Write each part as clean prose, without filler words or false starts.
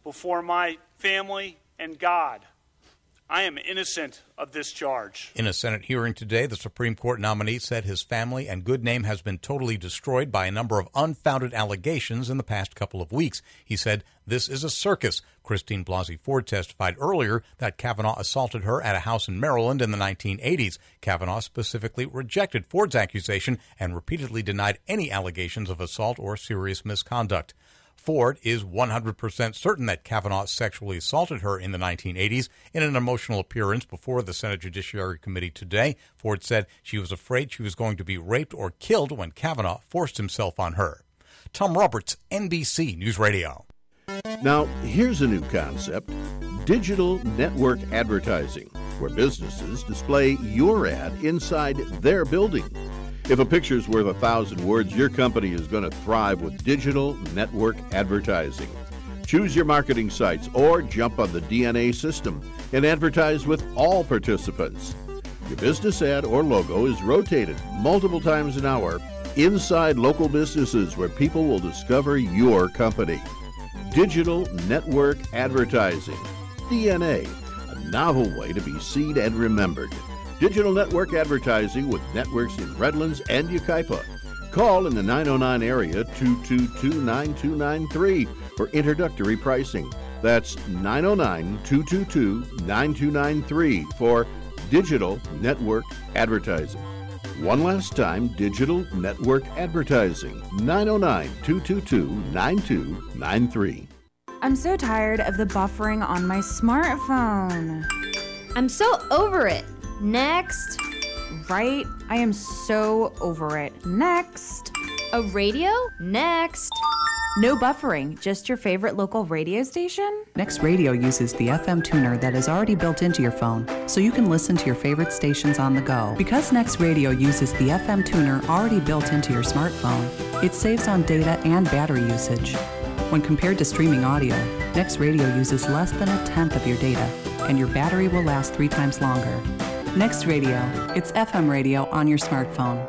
Before my family and God, I am innocent of this charge. In a Senate hearing today, the Supreme Court nominee said his family and good name has been totally destroyed by a number of unfounded allegations in the past couple of weeks. He said, "This is a circus." Christine Blasey Ford testified earlier that Kavanaugh assaulted her at a house in Maryland in the 1980s. Kavanaugh specifically rejected Ford's accusation and repeatedly denied any allegations of assault or serious misconduct. Ford is 100% certain that Kavanaugh sexually assaulted her in the 1980s. In an emotional appearance before the Senate Judiciary Committee today, Ford said she was afraid she was going to be raped or killed when Kavanaugh forced himself on her. Tom Roberts, NBC News Radio. Now, here's a new concept: digital network advertising, where businesses display your ad inside their building. If a picture's worth 1,000 words, your company is going to thrive with digital network advertising. Choose your marketing sites or jump on the DNA system and advertise with all participants. Your business ad or logo is rotated multiple times an hour inside local businesses where people will discover your company. Digital network advertising, DNA, a novel way to be seen and remembered. Digital network advertising with networks in Redlands and Yucaipa. Call in the 909 area 222-9293 for introductory pricing. That's 909-222-9293 for digital network advertising. One last time, digital network advertising, 909-222-9293. I'm so tired of the buffering on my smartphone. I'm so over it. Next. Right? I am so over it. Next. A radio? Next. No buffering, just your favorite local radio station? Next Radio uses the FM tuner that is already built into your phone, so you can listen to your favorite stations on the go. Because Next Radio uses the FM tuner already built into your smartphone, it saves on data and battery usage. When compared to streaming audio, Next Radio uses less than 1/10 of your data, and your battery will last 3 times longer. Next Radio, it's FM radio on your smartphone.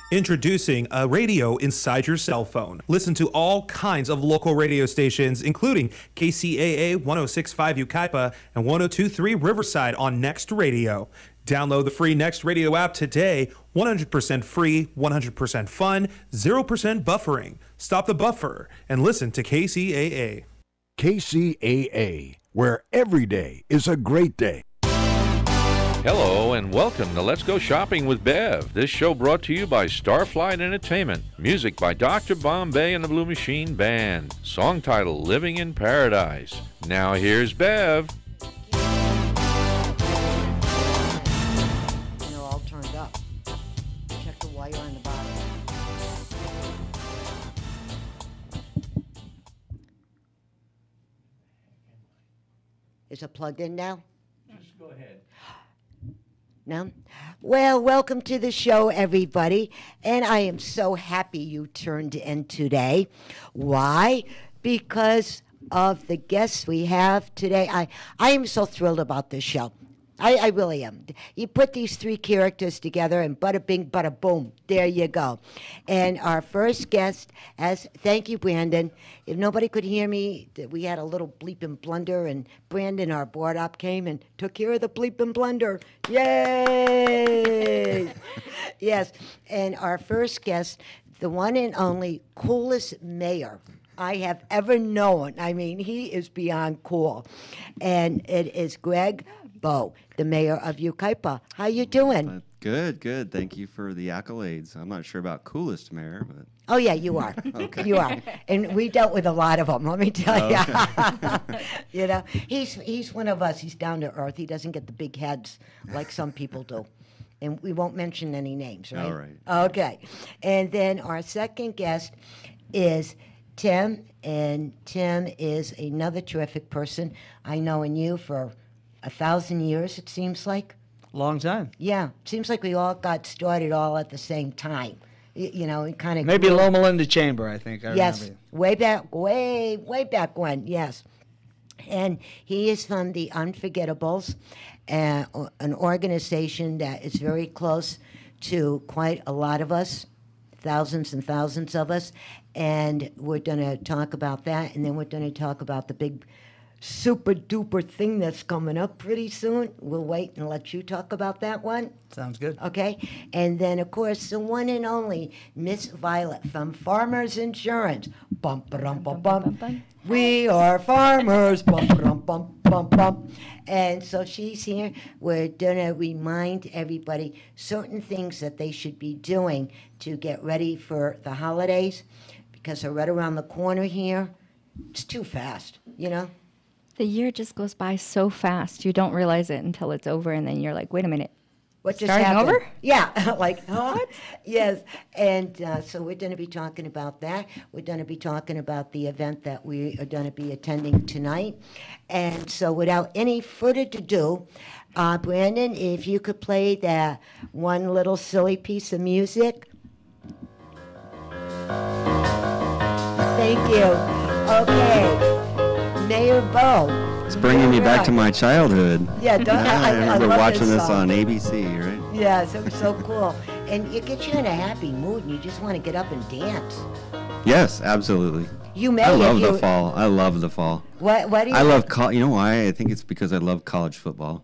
Introducing a radio inside your cell phone. Listen to all kinds of local radio stations, including KCAA 106.5 Yucaipa and 102.3 Riverside on Next Radio. Download the free Next Radio app today. 100% free, 100% fun, 0% buffering. Stop the buffer and listen to KCAA. KCAA, where every day is a great day. Hello and welcome to Let's Go Shopping with Bev. This show brought to you by Starflight Entertainment. Music by Dr. Bombay and the Blue Machine Band. Song title, Living in Paradise. Now here's Bev. They're all turned up. Check the wire on the bottom. Is it plugged in now? Just go ahead. No? Well, welcome to the show, everybody. And I am so happy you turned in today. Why? Because of the guests we have today. I am so thrilled about this show. I really am. You put these 3 characters together and bada bing, bada boom. There you go. And our first guest, thank you, Brandon. If nobody could hear me, we had a little bleep and blunder, and Brandon, our board op, came and took care of the bleep and blunder. Yay! Yes. And our first guest, the one and only coolest mayor I have ever known. I mean, he is beyond cool. And it is Greg Bowe, the mayor of Yucaipa. How you doing? Good. Thank you for the accolades. I'm not sure about coolest mayor, but... Oh, yeah, you are. Okay. You are. And we dealt with a lot of them, let me tell you. You know, he's one of us. He's down to earth. He doesn't get the big heads like some people do. And we won't mention any names, right? All right. Okay. And then our second guest is Tim, and Tim is another terrific person. I know you for 1,000 years, it seems like. Long time. Yeah. Seems like we all got started all at the same time. You know, it kind of... Maybe Loma Linda Chamber, I think. I yes. remember. Way back when, yes. And he is from the Unforgettables, an organization that is very close to quite a lot of us, thousands and thousands of us. And we're going to talk about that, and then we're going to talk about the big super duper thing that's coming up pretty soon. We'll wait and let you talk about that one. Sounds good. Okay. And then, of course, the one and only Miss Violet from Farmers Insurance. Bum, ba-dum, bum, bum. We are farmers. Bum, ba-dum, bum, bum, bum. And so she's here. We're going to remind everybody certain things that they should be doing to get ready for the holidays, because they're right around the corner here. It's too fast, you know? The year just goes by so fast. You don't realize it until it's over, and then you're like, wait a minute. What just Starting happened? over? Yeah, like, what? Yes, and so we're going to be talking about that. We're going to be talking about the event that we are going to be attending tonight. And so without any further ado, Brandon, if you could play that one little silly piece of music. Thank you. Okay. Mayor Bo. It's bringing me back to my childhood. Yeah, I remember love watching this song. on ABC, right? Yeah, so cool. And it gets you in a happy mood, and you just want to get up and dance. Yes, absolutely. You may. I love the fall. I love the fall. What do you? I love you know why? I think it's because I love college football.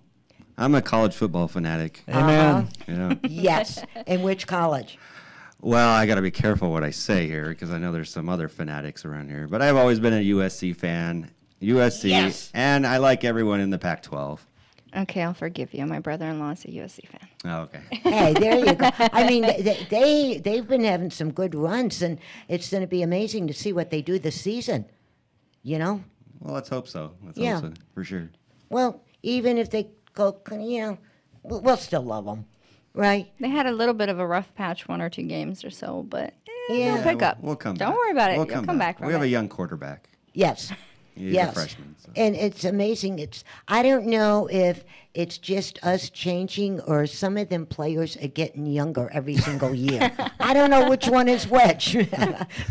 I'm a college football fanatic. Amen. Yeah. Yes. In which college? Well, I got to be careful what I say here because I know there's some other fanatics around here. But I've always been a USC fan. USC, yes. And I like everyone in the Pac-12. Okay, I'll forgive you. My brother-in-law is a USC fan. Oh, okay. Hey, there you go. I mean, they've been having some good runs, and it's going to be amazing to see what they do this season. You know? Well, let's hope so. Let's Yeah. hope so, for sure. Well, even if they go, you know, we'll still love them, right? They had a little bit of a rough patch, 1 or 2 games or so, but Yeah. they'll pick up. We'll come Don't back. worry about it. We'll You'll come back from We have it. a young quarterback. Yes. He's yes. a freshman. So. And it's amazing. I don't know if it's just us changing or some of them players are getting younger every single year. I don't know which one is which.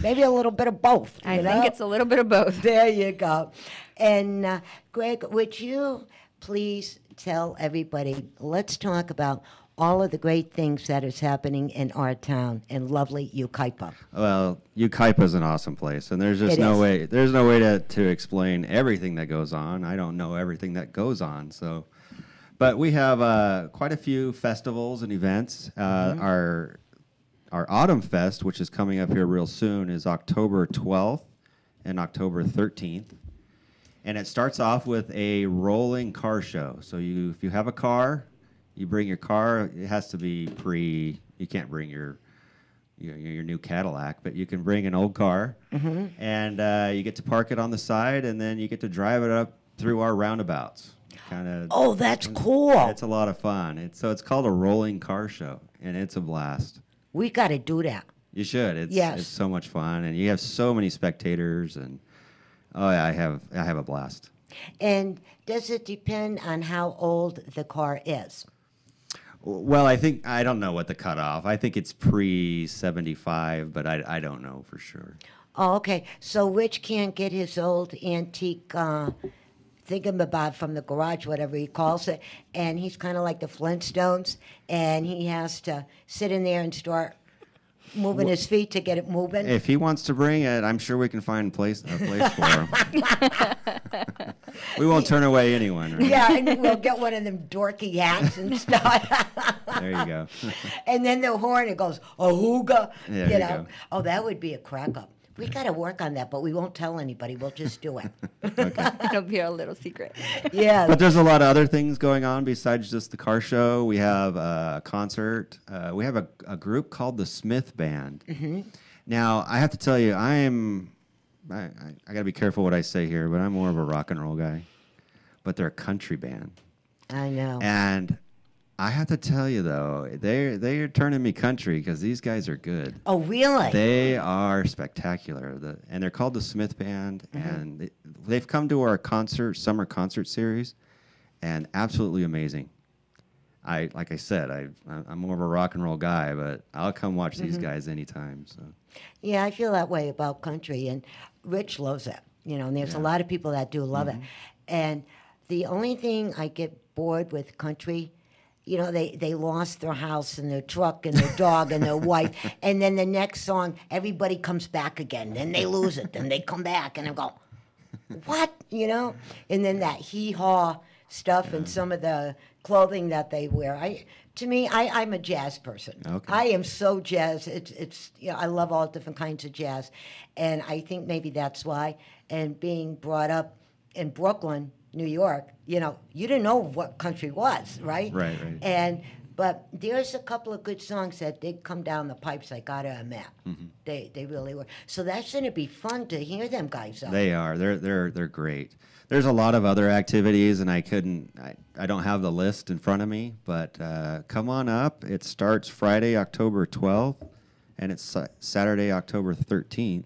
Maybe a little bit of both. I think it's a little bit of both. There you go. And Greg, would you please tell everybody, let's talk about all of the great things that is happening in our town in lovely Yucaipa. Well, Yucaipa is an awesome place, and there's just way to explain everything that goes on. I don't know everything that goes on, so. But we have quite a few festivals and events. Our Autumn Fest, which is coming up here real soon, is October 12th and October 13th. And it starts off with a rolling car show. So if you have a car, you bring your car. It has to be you can't bring your new Cadillac, but you can bring an old car. And you get to park it on the side, and then you get to drive it up through our roundabouts. Oh, that's cool. It's a lot of fun. It's called a rolling car show, and it's a blast. We got to do that. You should. It's so much fun, and you have so many spectators, and I have a blast. And does it depend on how old the car is? Well, I don't know what the cutoff. I think it's pre-75, but I don't know for sure. Oh, okay. So Rich can't get his old antique thingamabob from the garage, whatever he calls it, and he's kind of like the Flintstones, and he has to sit in there and start moving his feet to get it moving. If he wants to bring it, I'm sure we can find a place for him. We won't turn away anyone. Right? Yeah, and we'll get one of them dorky hats and stuff. There you go. And then the horn, it goes, ahooga. There you go. Oh, that would be a crack up. We got to work on that, but we won't tell anybody. We'll just do it. It'll be our little secret. Yeah. But there's a lot of other things going on besides just the car show. We have a concert. We have a group called the Smith Band. Now, I have to tell you, I got to be careful what I say here, but I'm more of a rock and roll guy. But they're a country band. I know. And I have to tell you, though, they're turning me country because these guys are good. Oh, really? They are spectacular. And they're called the Smith Band, and they've come to our summer concert series, and absolutely amazing. Like I said, I'm more of a rock and roll guy, but I'll come watch these guys anytime. So. Yeah, I feel that way about country, and Rich loves it. And there's a lot of people that do love it. And the only thing I get bored with country they lost their house and their truck and their dog and their wife. And then the next song, everybody comes back again. Then they lose it. Then they come back. And I go, what? And then that hee-haw stuff and some of the clothing that they wear. I'm a jazz person. Okay. I am so jazz. It's I love all different kinds of jazz. And I think maybe that's why. And being brought up in Brooklyn, New York, you didn't know what country was, right? Right. But there's a couple of good songs that did come down the pipes, I gotta admit. Mm-hmm. They really were. So that's gonna be fun to hear them guys out. They are. They're great. There's a lot of other activities, and I don't have the list in front of me, but come on up. It starts Friday, October 12th, and it's Saturday, October 13th,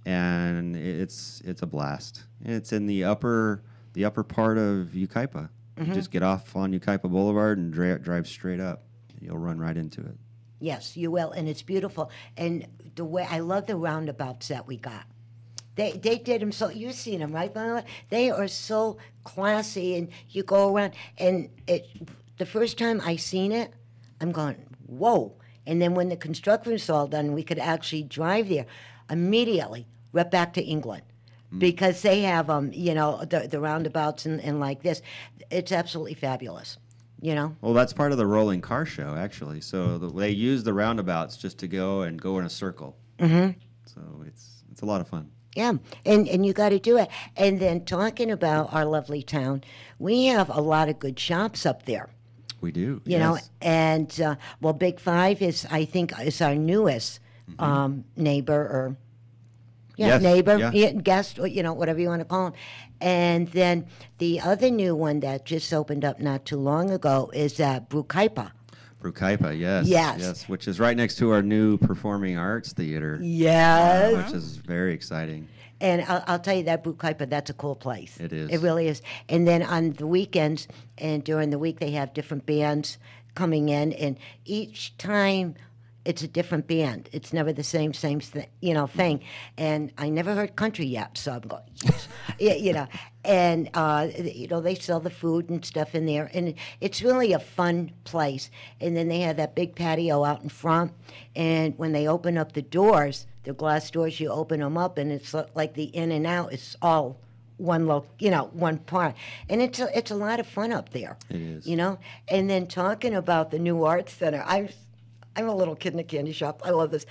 and it's a blast. And it's in the upper part of Yucaipa. You just get off on Yucaipa Boulevard and drive straight up. You'll run right into it. Yes, you will, and it's beautiful. And the way I love the roundabouts that we got. They did them so. You've seen them, right? They are so classy, and you go around. And the first time I seen it, I'm going, whoa! And then when the construction was all done, we could actually drive there. Immediately, right back to England. Because they have the roundabouts and like this. It's absolutely fabulous, Well, that's part of the rolling car show, actually. So they use the roundabouts just to go in a circle. Mm-hmm. So it's a lot of fun. Yeah, and you got to do it. And then talking about our lovely town, we have a lot of good shops up there. We do, and Big Five is our newest neighbor or. Yes, neighbor, guest, whatever you want to call him. And then the other new one that just opened up not too long ago is Brucaipa. Brucaipa, yes. Yes. Which is right next to our new Performing Arts Theater. Yes. Which is very exciting. And I'll tell you that Brucaipa, that's a cool place. It is. It really is. And then on the weekends and during the week, they have different bands coming in. And each time it's a different band. It's never the same thing. And I never heard country yet, so I'm going, yes. And they sell the food and stuff in there, and it's really a fun place. And then they have that big patio out in front, and when they open up the doors, the glass doors, you open them up, and it's like the in and out. It's all one part, and it's a lot of fun up there. It is. And then talking about the new arts center, I'm a little kid in a candy shop. I love this.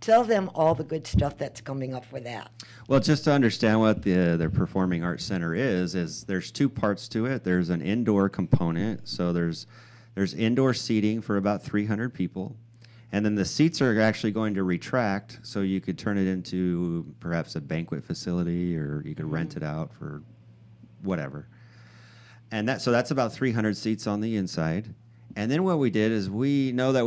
Tell them all the good stuff that's coming up for that. Well, just to understand what the Performing Arts Center is there's two parts to it. There's an indoor component, so there's indoor seating for about 300 people, and then the seats are actually going to retract, so you could turn it into perhaps a banquet facility, or you could rent it out for whatever. And that's about 300 seats on the inside. And then what we did is we know that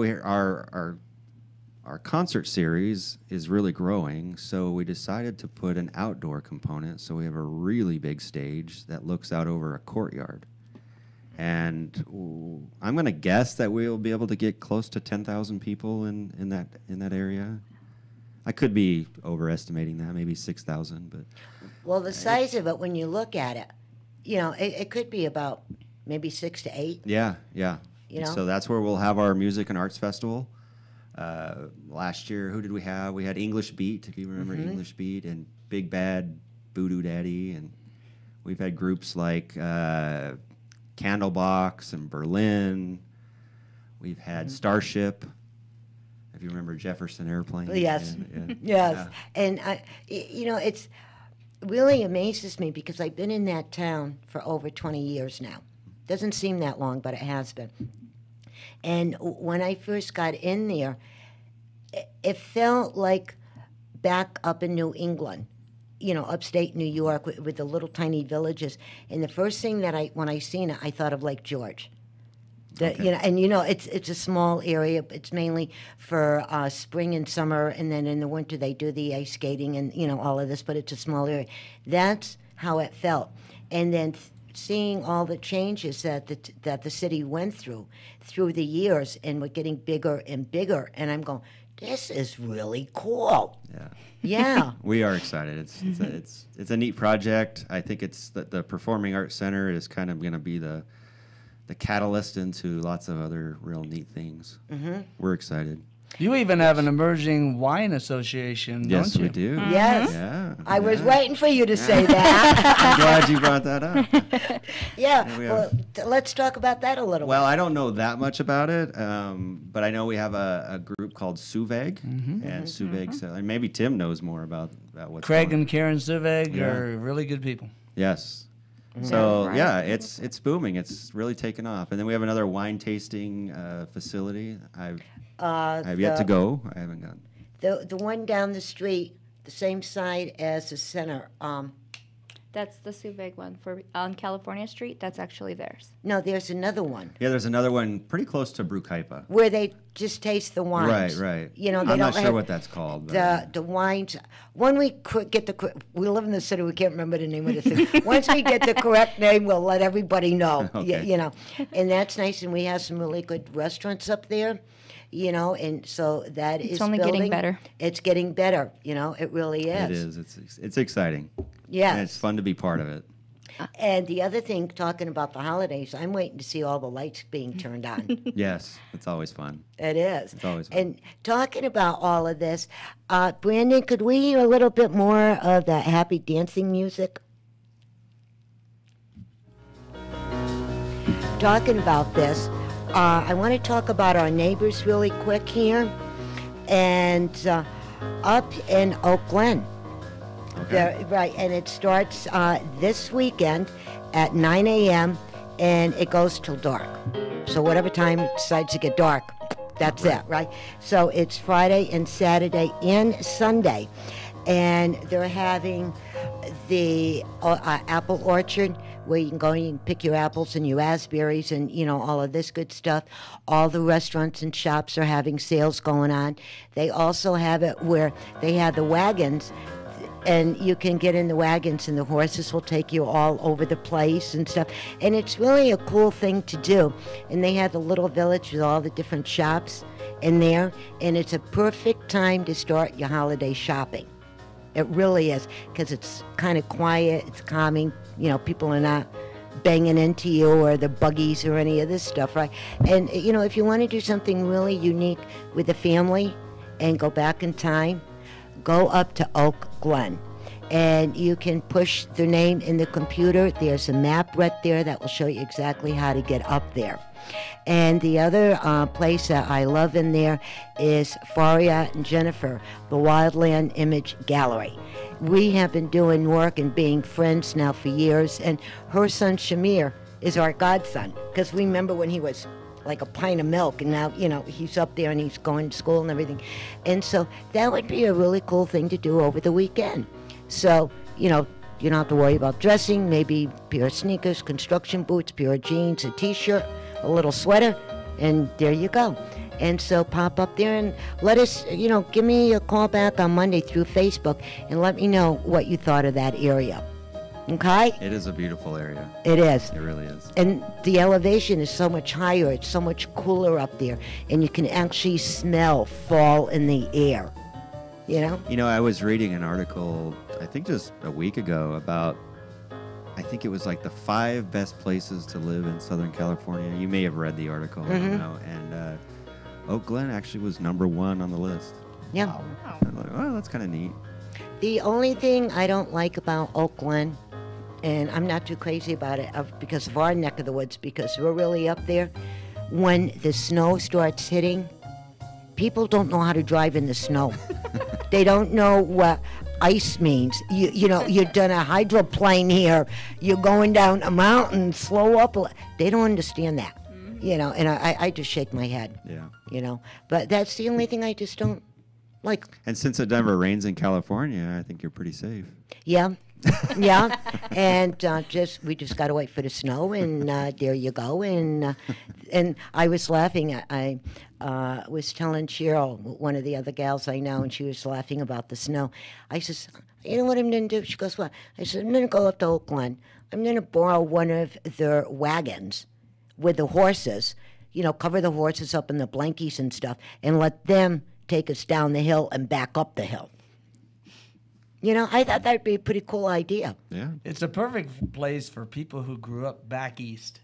our concert series is really growing, so we decided to put an outdoor component. So we have a really big stage that looks out over a courtyard. And I'm going to guess that we'll be able to get close to 10,000 people in that area. I could be overestimating that, maybe 6,000, but well, the size of it, when you look at it, it could be about maybe 6 to 8. Yeah. So that's where we'll have our music and arts festival. Last year, who did we have? We had English Beat, if you remember English Beat, and Big Bad Voodoo Daddy, and we've had groups like Candlebox and Berlin. We've had Starship, if you remember Jefferson Airplane. Yes, yes. Yeah. And it's really amazes me because I've been in that town for over 20 years now. Doesn't seem that long, but it has been. And when I first got in there, it felt like back up in New England, upstate New York with the little tiny villages. And the first thing that when I seen it, I thought of Lake George. It's a small area. It's mainly for spring and summer, and then in the winter they do the ice skating and all of this. But it's a small area. That's how it felt. And then seeing all the changes that the city went through the years, and we're getting bigger and bigger, and I'm going, this is really cool. Yeah. We are excited. It's a neat project. I think it's the Performing Arts Center is kind of going to be the the catalyst into lots of other real neat things. Mm-hmm. We're excited. You even have an emerging wine association, Yes, don't you? we do. Mm-hmm. Yes. Yeah. I was waiting for you to say that. I'm glad you brought that up. Yeah. Well, let's talk about that a little. Well, I don't know that much about it, but I know we have a group called Suveg, and Suveg, and maybe Tim knows more about what's Craig going on. and Karen Ziveg are really good people. Yes. So it's booming. It's really taken off. And then we have another wine tasting facility. I've yet to go. I haven't gone. The one down the street, the same side as the center. That's the Suveg one on California Street. That's actually theirs. No, there's another one. Yeah, there's another one pretty close to Brucaipa. Where they just taste the wines. Right. You know, I'm not sure what that's called. The wines. When we get we live in the city, we can't remember the name of the thing. Once we get the correct name, we'll let everybody know. Okay. You know, and that's nice. And we have some really good restaurants up there. You know, and so that is only building. getting better. It's getting better. You know, it really is. It is. It's exciting. Yes. And it's fun to be part of it. And the other thing, talking about the holidays, I'm waiting to see all the lights being turned on. Yes, it's always fun. It is. It's always fun. And talking about all of this, Brandon, could we hear a little bit more of that happy dancing music? Talking about this, I want to talk about our neighbors really quick here. And up in Oak Glen. Okay. Right, and it starts this weekend at 9 a.m. and it goes till dark. So whatever time it decides to get dark, that's it, right? So it's Friday and Saturday and Sunday. And they're having the apple orchard where you can go and you can pick your apples and your raspberries and, you know, all of this good stuff. All the restaurants and shops are having sales going on. They also have it where they have the wagons, and you can get in the wagons and the horses will take you all over the place and stuff. And it's really a cool thing to do. And they have the little village with all the different shops in there. And it's a perfect time to start your holiday shopping. It really is, because it's kind of quiet, it's calming. You know, people are not banging into you or the buggies or any of this stuff, right? And, you know, if you want to do something really unique with the family and go back in time, go up to Oak Glen. And you can push their name in the computer. There's a map right there that will show you exactly how to get up there. And the other place that I love in there is Faria and Jennifer, the Wildland Image Gallery. We have been doing work and being friends now for years, and her son Shamir is our godson, because we remember when he was like a pint of milk, and now, you know, he's up there and he's going to school and everything. And so that would be a really cool thing to do over the weekend. So, you know, you don't have to worry about dressing, maybe a pair of sneakers, construction boots, pair of jeans, a t-shirt, a little sweater, and there you go. And so pop up there and let us, you know, give me a call back on Monday through Facebook and let me know what you thought of that area. Okay? It is a beautiful area. It is. It really is. And the elevation is so much higher. It's so much cooler up there. And you can actually smell fall in the air. You know? You know, I was reading an article, I think just a week ago, about, I think it was like the 5 best places to live in Southern California. You may have read the article, I don't know. And Oak Glen actually was number 1 on the list. Yeah. Wow. I'm like, oh, that's kind of neat. The only thing I don't like about Oak Glen, and I'm not too crazy about it because of our neck of the woods, because we're really up there, when the snow starts hitting, people don't know how to drive in the snow. They don't know what ice means. You know, you've done a hydroplane here. You're going down a mountain, slow up. They don't understand that, you know, and I just shake my head. Yeah. You know, but that's the only thing I just don't like. And since it never rains in California, I think you're pretty safe. Yeah. Yeah, and we just got to wait for the snow, and there you go. And I was laughing. I was telling Cheryl, one of the other gals I know, and she was laughing about the snow. I says, you know what I'm going to do? She goes, what? I said, I'm going to go up to Oak Glen. I'm going to borrow one of their wagons with the horses, you know, cover the horses up in the blankies and stuff, and let them take us down the hill and back up the hill. You know, I thought that'd be a pretty cool idea. Yeah. It's a perfect place for people who grew up back east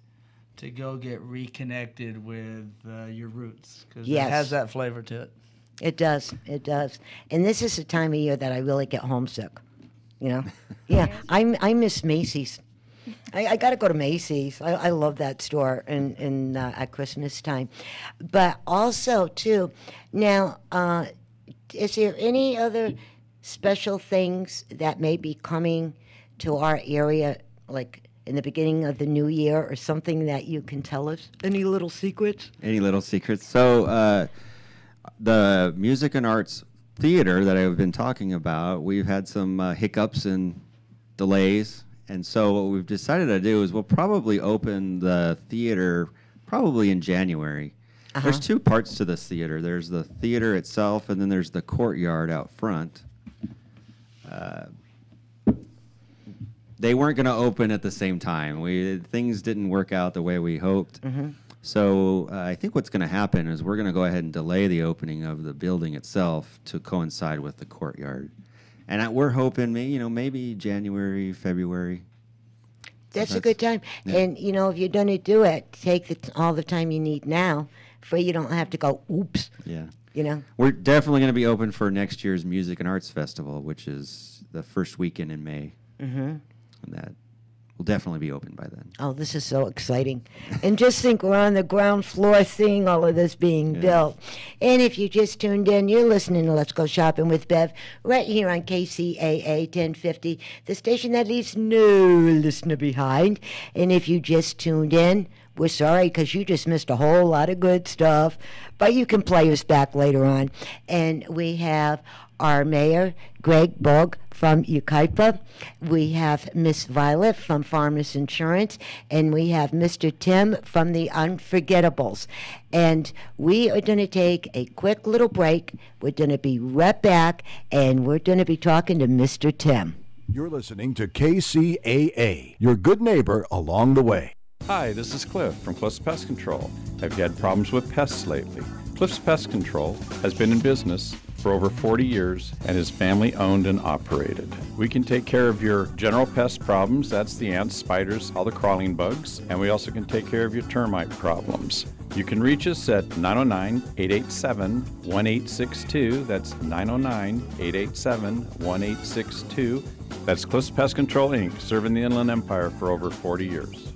to go get reconnected with your roots, because Yes. it has that flavor to it. It does. It does. And this is the time of year that I really get homesick. You know? Yeah. I miss Macy's. I got to go to Macy's. I love that store at Christmas time. But also, too, now, is there any other special things that may be coming to our area, like in the beginning of the new year, or something that you can tell us? Any little secrets? Any little secrets? So the Music and Arts Theater that I've been talking about, we've had some hiccups and delays. And so what we've decided to do is we'll probably open the theater probably in January. There's two parts to this theater. There's the theater itself, and then there's the courtyard out front. They weren't going to open at the same time. Things didn't work out the way we hoped. So I think what's going to happen is we're going to go ahead and delay the opening of the building itself to coincide with the courtyard. And we're hoping, maybe January, February. That's a good time. Yeah. And, if you're going to do it, take all the time you need now, for you don't have to go, oops. Yeah. We're definitely going to be open for next year's Music and Arts Festival, which is the first weekend in May. And that will definitely be open by then. Oh, this is so exciting. And just think, we're on the ground floor seeing all of this being built. And if you just tuned in, you're listening to Let's Go Shopping with Bev right here on KCAA 1050, the station that leaves no listener behind. And if you just tuned in, we're sorry, because you just missed a whole lot of good stuff. But you can play us back later on. And we have our mayor, Greg Bog from Yucaipa. We have Miss Violet from Farmers Insurance. And we have Mr. Tim from the Unforgettables. And we are going to take a quick little break. We're going to be right back, and we're going to be talking to Mr. Tim. You're listening to KCAA, your good neighbor along the way. Hi, this is Cliff from Cliff's Pest Control. Have you had problems with pests lately? Cliff's Pest Control has been in business for over 40 years and is family owned and operated. We can take care of your general pest problems, that's the ants, spiders, all the crawling bugs, and we also can take care of your termite problems. You can reach us at 909-887-1862. That's 909-887-1862. That's Cliff's Pest Control, Inc., serving the Inland Empire for over 40 years.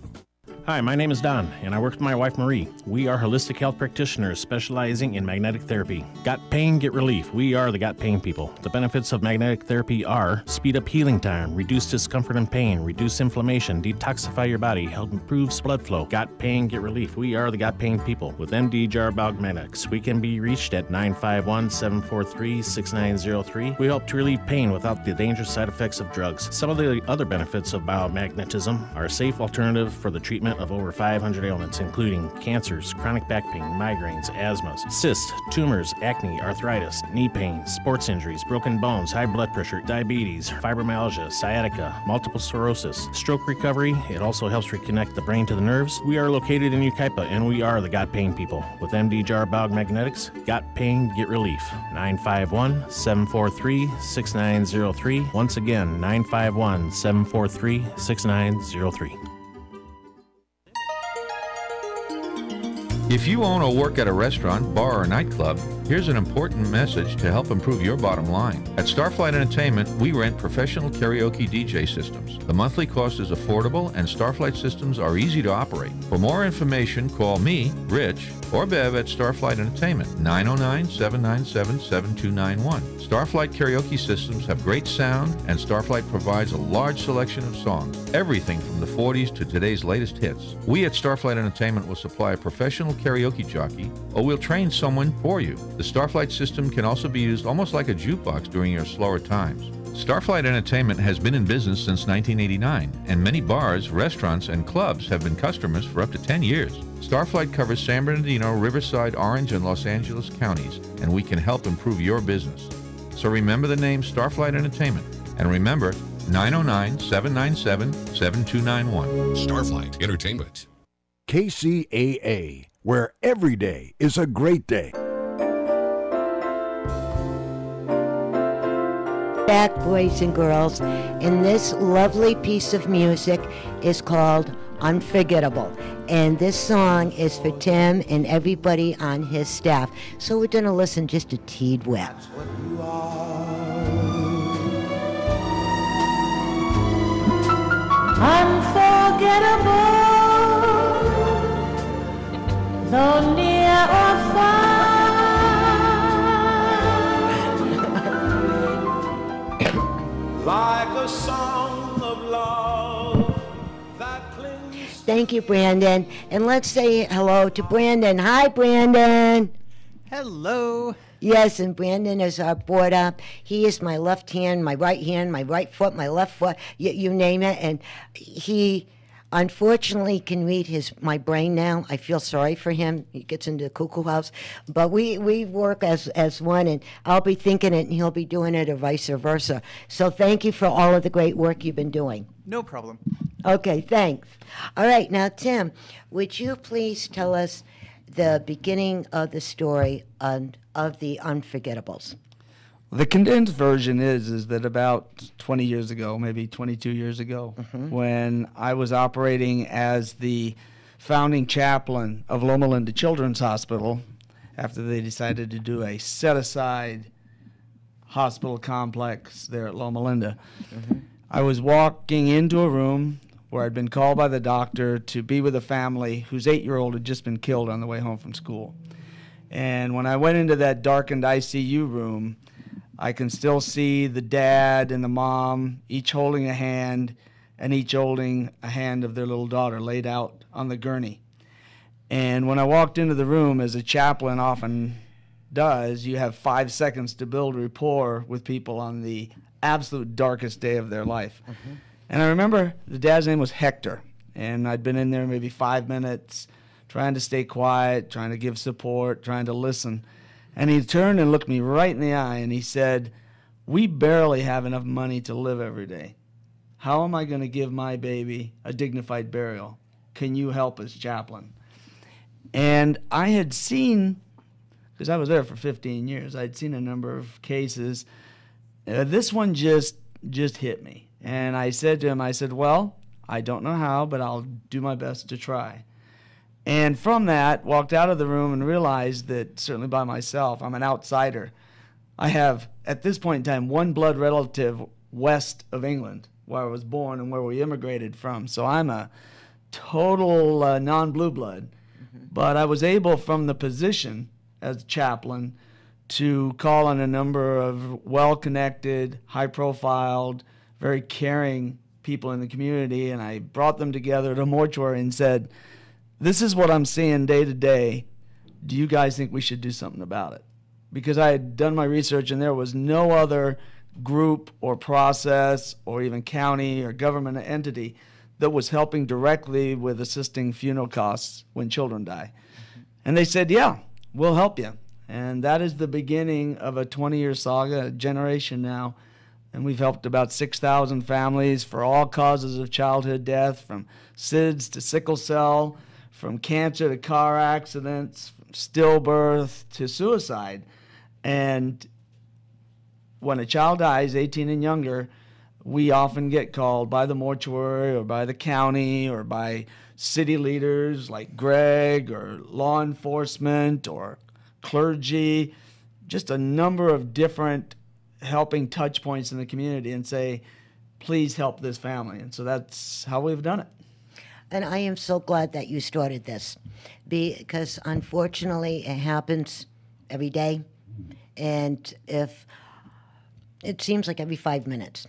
Hi, my name is Don, and I work with my wife Marie. We are holistic health practitioners specializing in magnetic therapy. Got pain, get relief. We are the Got Pain people. The benefits of magnetic therapy are speed up healing time, reduce discomfort and pain, reduce inflammation, detoxify your body, help improve blood flow. Got pain, get relief. We are the Got Pain people. With MD Jar Biomedics, we can be reached at 951-743-6903. We help to relieve pain without the dangerous side effects of drugs. Some of the other benefits of biomagnetism are a safe alternative for the treatment of over 500 ailments, including cancers, chronic back pain, migraines, asthmas, cysts, tumors, acne, arthritis, knee pain, sports injuries, broken bones, high blood pressure, diabetes, fibromyalgia, sciatica, multiple sclerosis, stroke recovery. It also helps reconnect the brain to the nerves. We are located in Yucaipa, and we are the Got Pain people. With MD Jar Biomedics, got pain, get relief. 951-743-6903. Once again, 951-743-6903. If you own or work at a restaurant, bar, or nightclub, here's an important message to help improve your bottom line. At Starflight Entertainment, we rent professional karaoke DJ systems. The monthly cost is affordable, and Starflight systems are easy to operate. For more information, call me, Rich, or Bev at Starflight Entertainment, 909-797-7291. Starflight karaoke systems have great sound, and Starflight provides a large selection of songs, everything from the 40s to today's latest hits. We at Starflight Entertainment will supply a professional karaoke jockey, or we'll train someone for you. The Starflight system can also be used almost like a jukebox during your slower times. Starflight Entertainment has been in business since 1989, and many bars, restaurants, and clubs have been customers for up to 10 years. Starflight covers San Bernardino, Riverside, Orange, and Los Angeles counties, and we can help improve your business. So remember the name Starflight Entertainment, and remember 909-797-7291. Starflight Entertainment. KCAA, where every day is a great day. Back, boys and girls, and this lovely piece of music is called Unforgettable. And this song is for Tim and everybody on his staff. So we're going to listen just a teed wet. Unforgettable, though near or far, like a song of love that clings. Thank you, Brandon. And let's say hello to Brandon. Hi, Brandon. Hello. Yes, and Brandon is our board up. He is my left hand, my right foot, my left foot, you name it. And he unfortunately can read my brain now. I feel sorry for him. He gets into the cuckoo house. But we work as one, and I'll be thinking it, and he'll be doing it, or vice versa. So thank you for all of the great work you've been doing. No problem. Okay, thanks. All right, now, Tim, would you please tell us the beginning of the story of the Unforgettables? The condensed version is that about 20 years ago, maybe 22 years ago, when I was operating as the founding chaplain of Loma Linda Children's Hospital, after they decided to do a set-aside hospital complex there at Loma Linda, I was walking into a room where I'd been called by the doctor to be with a family whose 8-year-old had just been killed on the way home from school. And when I went into that darkened ICU room, I can still see the dad and the mom, each holding a hand, and each holding a hand of their little daughter laid out on the gurney. And when I walked into the room, as a chaplain often does, you have 5 seconds to build rapport with people on the absolute darkest day of their life. And I remember the dad's name was Hector, and I'd been in there maybe 5 minutes, trying to stay quiet, trying to give support, trying to listen. And he turned and looked me right in the eye, and he said, "We barely have enough money to live every day. How am I going to give my baby a dignified burial? Can you help us, chaplain?" And I had seen, because I was there for 15 years, I'd seen a number of cases. This one just hit me. And I said to him, well, I don't know how, but I'll do my best to try. And from that, walked out of the room and realized that, certainly by myself, I'm an outsider. I have, at this point in time, one blood relative west of England, where I was born and where we immigrated from. So I'm a total non-blue blood. But I was able, from the position as chaplain, to call on a number of well-connected, high-profiled, very caring people in the community, and I brought them together at a mortuary and said, "This is what I'm seeing day to day. Do you guys think we should do something about it?" Because I had done my research, and there was no other group or process or even county or government entity that was helping directly with assisting funeral costs when children die. And they said, "Yeah, we'll help you." And that is the beginning of a 20-year saga, a generation now. And we've helped about 6,000 families for all causes of childhood death, from SIDS to sickle cell, from cancer to car accidents, from stillbirth to suicide. And when a child dies, 18 and younger, we often get called by the mortuary or by the county or by city leaders like Greg or law enforcement or clergy, just a number of different helping touch points in the community, and say, "Please help this family." And so that's how we've done it. And I am so glad that you started this, because unfortunately it happens every day, and if it seems like every 5 minutes,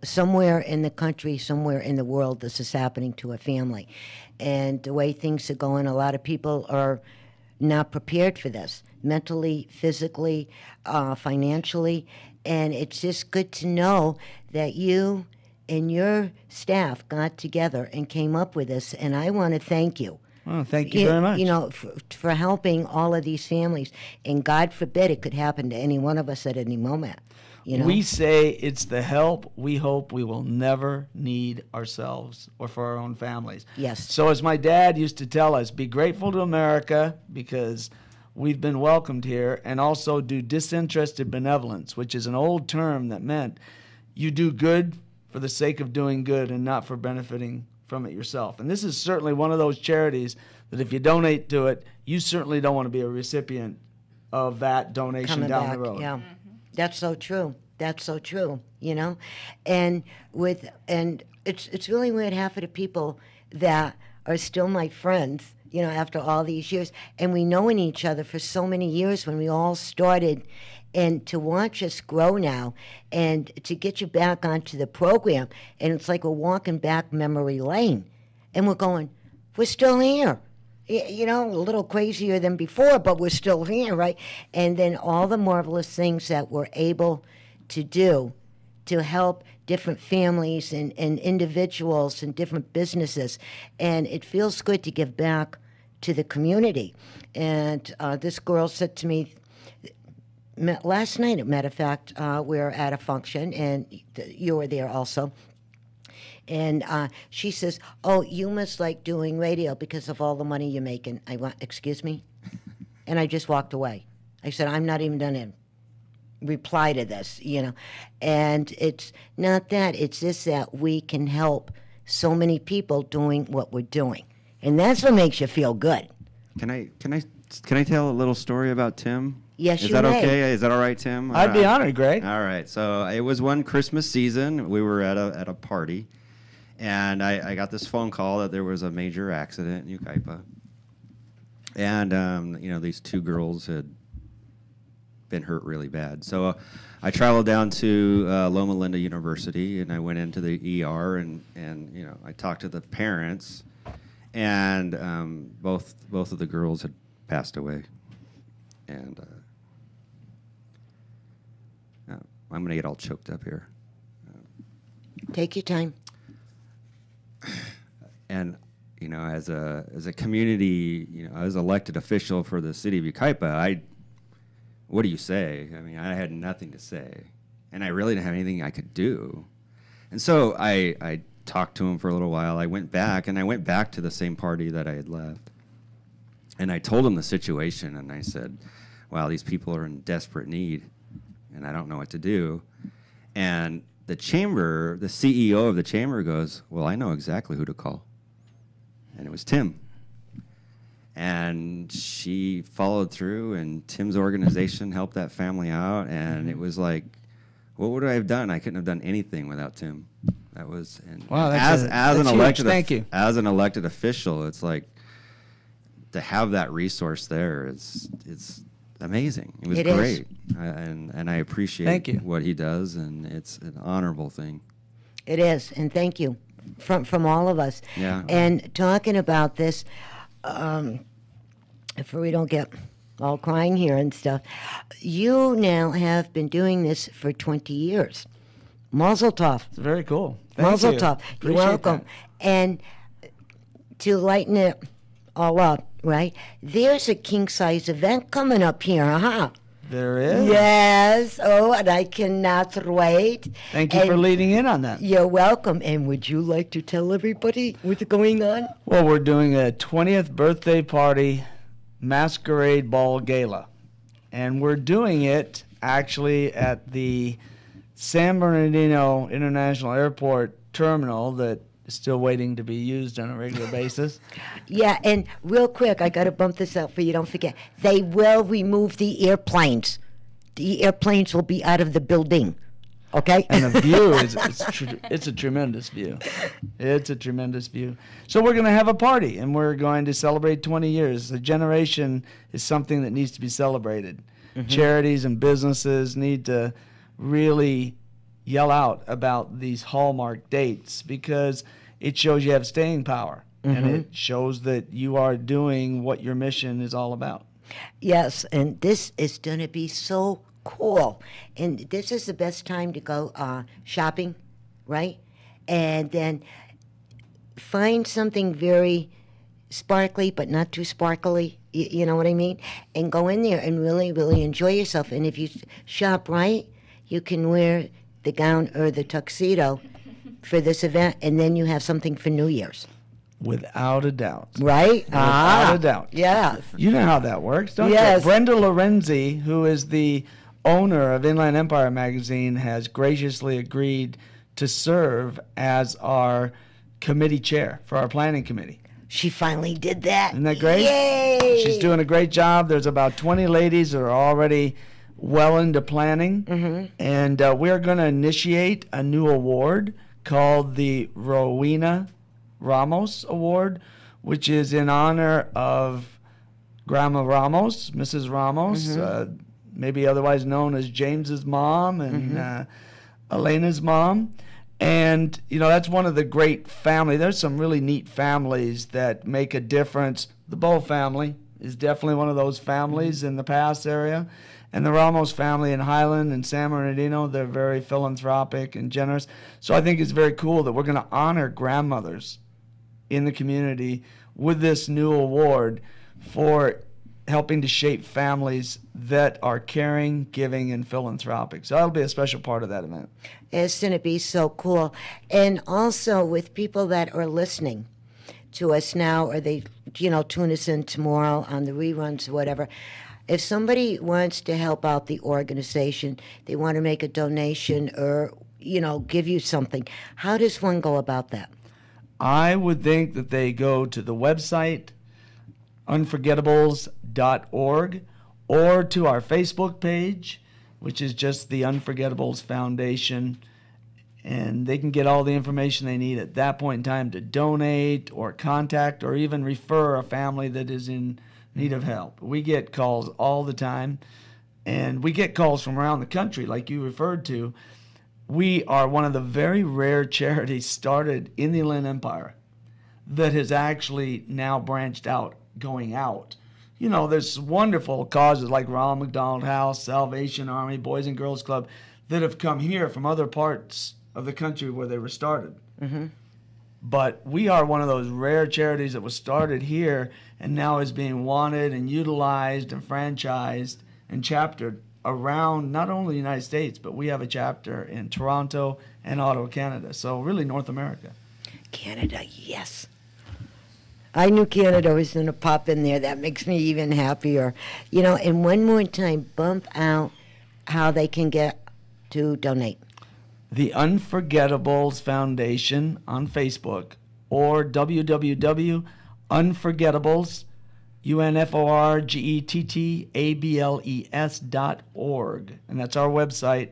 somewhere in the country, somewhere in the world, this is happening to a family. And the way things are going, a lot of people are not prepared for this, mentally, physically, financially. And it's just good to know that you and your staff got together and came up with this. And I want to thank you. Oh, thank you very much. For helping all of these families. And God forbid it could happen to any one of us at any moment. We say it's the help we hope we will never need ourselves or for our own families. Yes. So as my dad used to tell us, be grateful to America because we've been welcomed here, and also do disinterested benevolence, which is an old term that meant you do good for the sake of doing good and not for benefiting from it yourself. And this is certainly one of those charities that if you donate to it, you certainly don't want to be a recipient of that donation Coming down back, the road. Yeah, that's so true. That's so true. You know, and it's really weird. Half of the people that are still my friends, you know, after all these years, and we known each other for so many years when we all started. And to watch us grow now and to get you back onto the program, and it's like we're walking back memory lane, and we're going, we're still here. You know, a little crazier than before, but we're still here, right? And then all the marvelous things that we're able to do to help different families and individuals and different businesses. And it feels good to give back to the community. And this girl said to me, last night, as a matter of fact, we were at a function, and you were there also. And she says, "Oh, you must like doing radio because of all the money you're making." I went, "Excuse me?" And I just walked away. I said, "I'm not even going to reply to this, you know." And it's not that. It's just that we can help so many people doing what we're doing. And that's what makes you feel good. Can I tell a little story about Tim? Yes, Is you that may. okay? Is that all right, Tim? I'd be honored, Greg. All right. So it was one Christmas season. We were at a party, and I got this phone call that there was a major accident in Yucaipa. And, you know, these two girls had been hurt really bad. So I traveled down to Loma Linda University, and I went into the ER, and you know, I talked to the parents, and both of the girls had passed away. And I'm going to get all choked up here. Take your time. And, you know, as a community, you know, as elected official for the city of Yucaipa, what do you say? I mean, I had nothing to say, and I really didn't have anything I could do. And so I talked to him for a little while. I went back to the same party that I had left. And I told him the situation, and I said, wow, these people are in desperate need, and I don't know what to do. And the chamber, the CEO of the chamber goes, well, I know exactly who to call. And it was Tim. And she followed through, and Tim's organization helped that family out, and it was like, what would I have done? I couldn't have done anything without Tim. That was, and wow, as an elected, thank you. As an elected official, it's like, to have that resource there, it's amazing. It was great, and I appreciate what he does, and it's an honorable thing. It is, and thank you from all of us. Yeah. And talking about this, if we don't get all crying here and stuff, you now have been doing this for 20 years. Mazel tov. It's very cool. Mazel tov. You're welcome. That. And to lighten it all up, right? There's a king-size event coming up here, huh? There is. Yes. Oh, and I cannot wait. Thank you for leading in on that. You're welcome. And would you like to tell everybody what's going on? Well, we're doing a 20th birthday party masquerade ball gala. And we're doing it actually at the San Bernardino International Airport terminal that is still waiting to be used on a regular basis. Yeah, and real quick, I got to bump this out for you, don't forget. They will remove the airplanes. The airplanes will be out of the building, okay? And the view it's a tremendous view. It's a tremendous view. So we're going to have a party, and we're going to celebrate 20 years. The generation is something that needs to be celebrated. Mm-hmm. Charities and businesses need to really yell out about these hallmark dates because it shows you have staying power. Mm-hmm. And it shows that you are doing what your mission is all about. Yes, and this is going to be so cool. And this is the best time to go shopping, right? And then find something very sparkly but not too sparkly, you know what I mean? And go in there and really, really enjoy yourself. And if you shop right, you can wear the gown or the tuxedo for this event, and then you have something for New Year's. Without a doubt. Right? Without a doubt. Yes. You know how that works, don't you? Brenda Lorenzi, who is the owner of Inland Empire magazine, has graciously agreed to serve as our committee chair for our planning committee. She finally did that. Isn't that great? Yay! She's doing a great job. There's about 20 ladies that are already well into planning. And we're going to initiate a new award called the Rowena Ramos Award, which is in honor of Grandma Ramos, Mrs. Ramos, maybe otherwise known as James's mom and Elena's mom. And, you know, that's one of the great family. There's some really neat families that make a difference. The Bow family is definitely one of those families in the Pass area. And the Ramos family in Highland and San Bernardino, they're very philanthropic and generous. So I think it's very cool that we're going to honor grandmothers in the community with this new award for helping to shape families that are caring, giving, and philanthropic. So that'll be a special part of that event. It's going to be so cool. And also with people that are listening to us now, or they, you know, tune us in tomorrow on the reruns or whatever, if somebody wants to help out the organization, they want to make a donation or, you know, give you something, how does one go about that? I would think that they go to the website, unforgettables.org, or to our Facebook page, which is just the Unforgettables Foundation, and they can get all the information they need at that point in time to donate or contact or even refer a family that is in need of help. We get calls all the time, and we get calls from around the country, like you referred to. We are one of the very rare charities started in the Inland Empire that has actually now branched out, going out. You know, there's wonderful causes like Ronald McDonald House, Salvation Army, Boys and Girls Club that have come here from other parts of the country where they were started. But we are one of those rare charities that was started here and now is being wanted and utilized and franchised and chaptered around not only the United States, but we have a chapter in Toronto and Ottawa, Canada. So really North America. Canada, yes. I knew Canada was going to pop in there. That makes me even happier. You know, and one more time, bump out how they can get to donate. The Unforgettables Foundation on Facebook, or www.unforgettables, UNFORGETTABLES.org. And that's our website.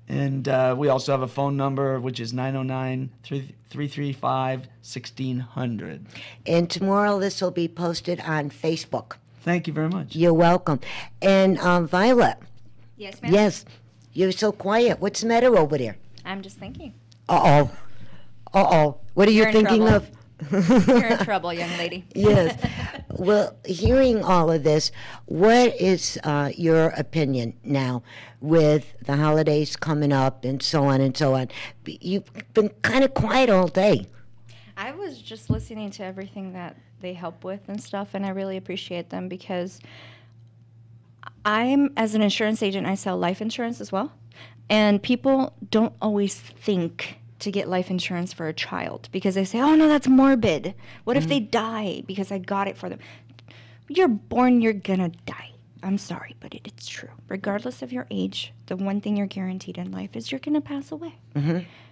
And we also have a phone number, which is 909-335-1600. And tomorrow this will be posted on Facebook. Thank you very much. You're welcome. And Violet. Yes, ma'am? Yes. You're so quiet. What's the matter over there? I'm just thinking. Uh-oh. Uh-oh. What are you You're thinking in of? You're in trouble, young lady. Yes. Well, hearing all of this, what is your opinion now with the holidays coming up and so on and so on? You've been kind of quiet all day. I was just listening to everything that they help with and stuff, and I really appreciate them because I'm, as an insurance agent, I sell life insurance as well. And people don't always think to get life insurance for a child because they say, oh, no, that's morbid. What if they die because I got it for them? You're born, you're going to die. I'm sorry, but it's true. Regardless of your age, the one thing you're guaranteed in life is you're going to pass away.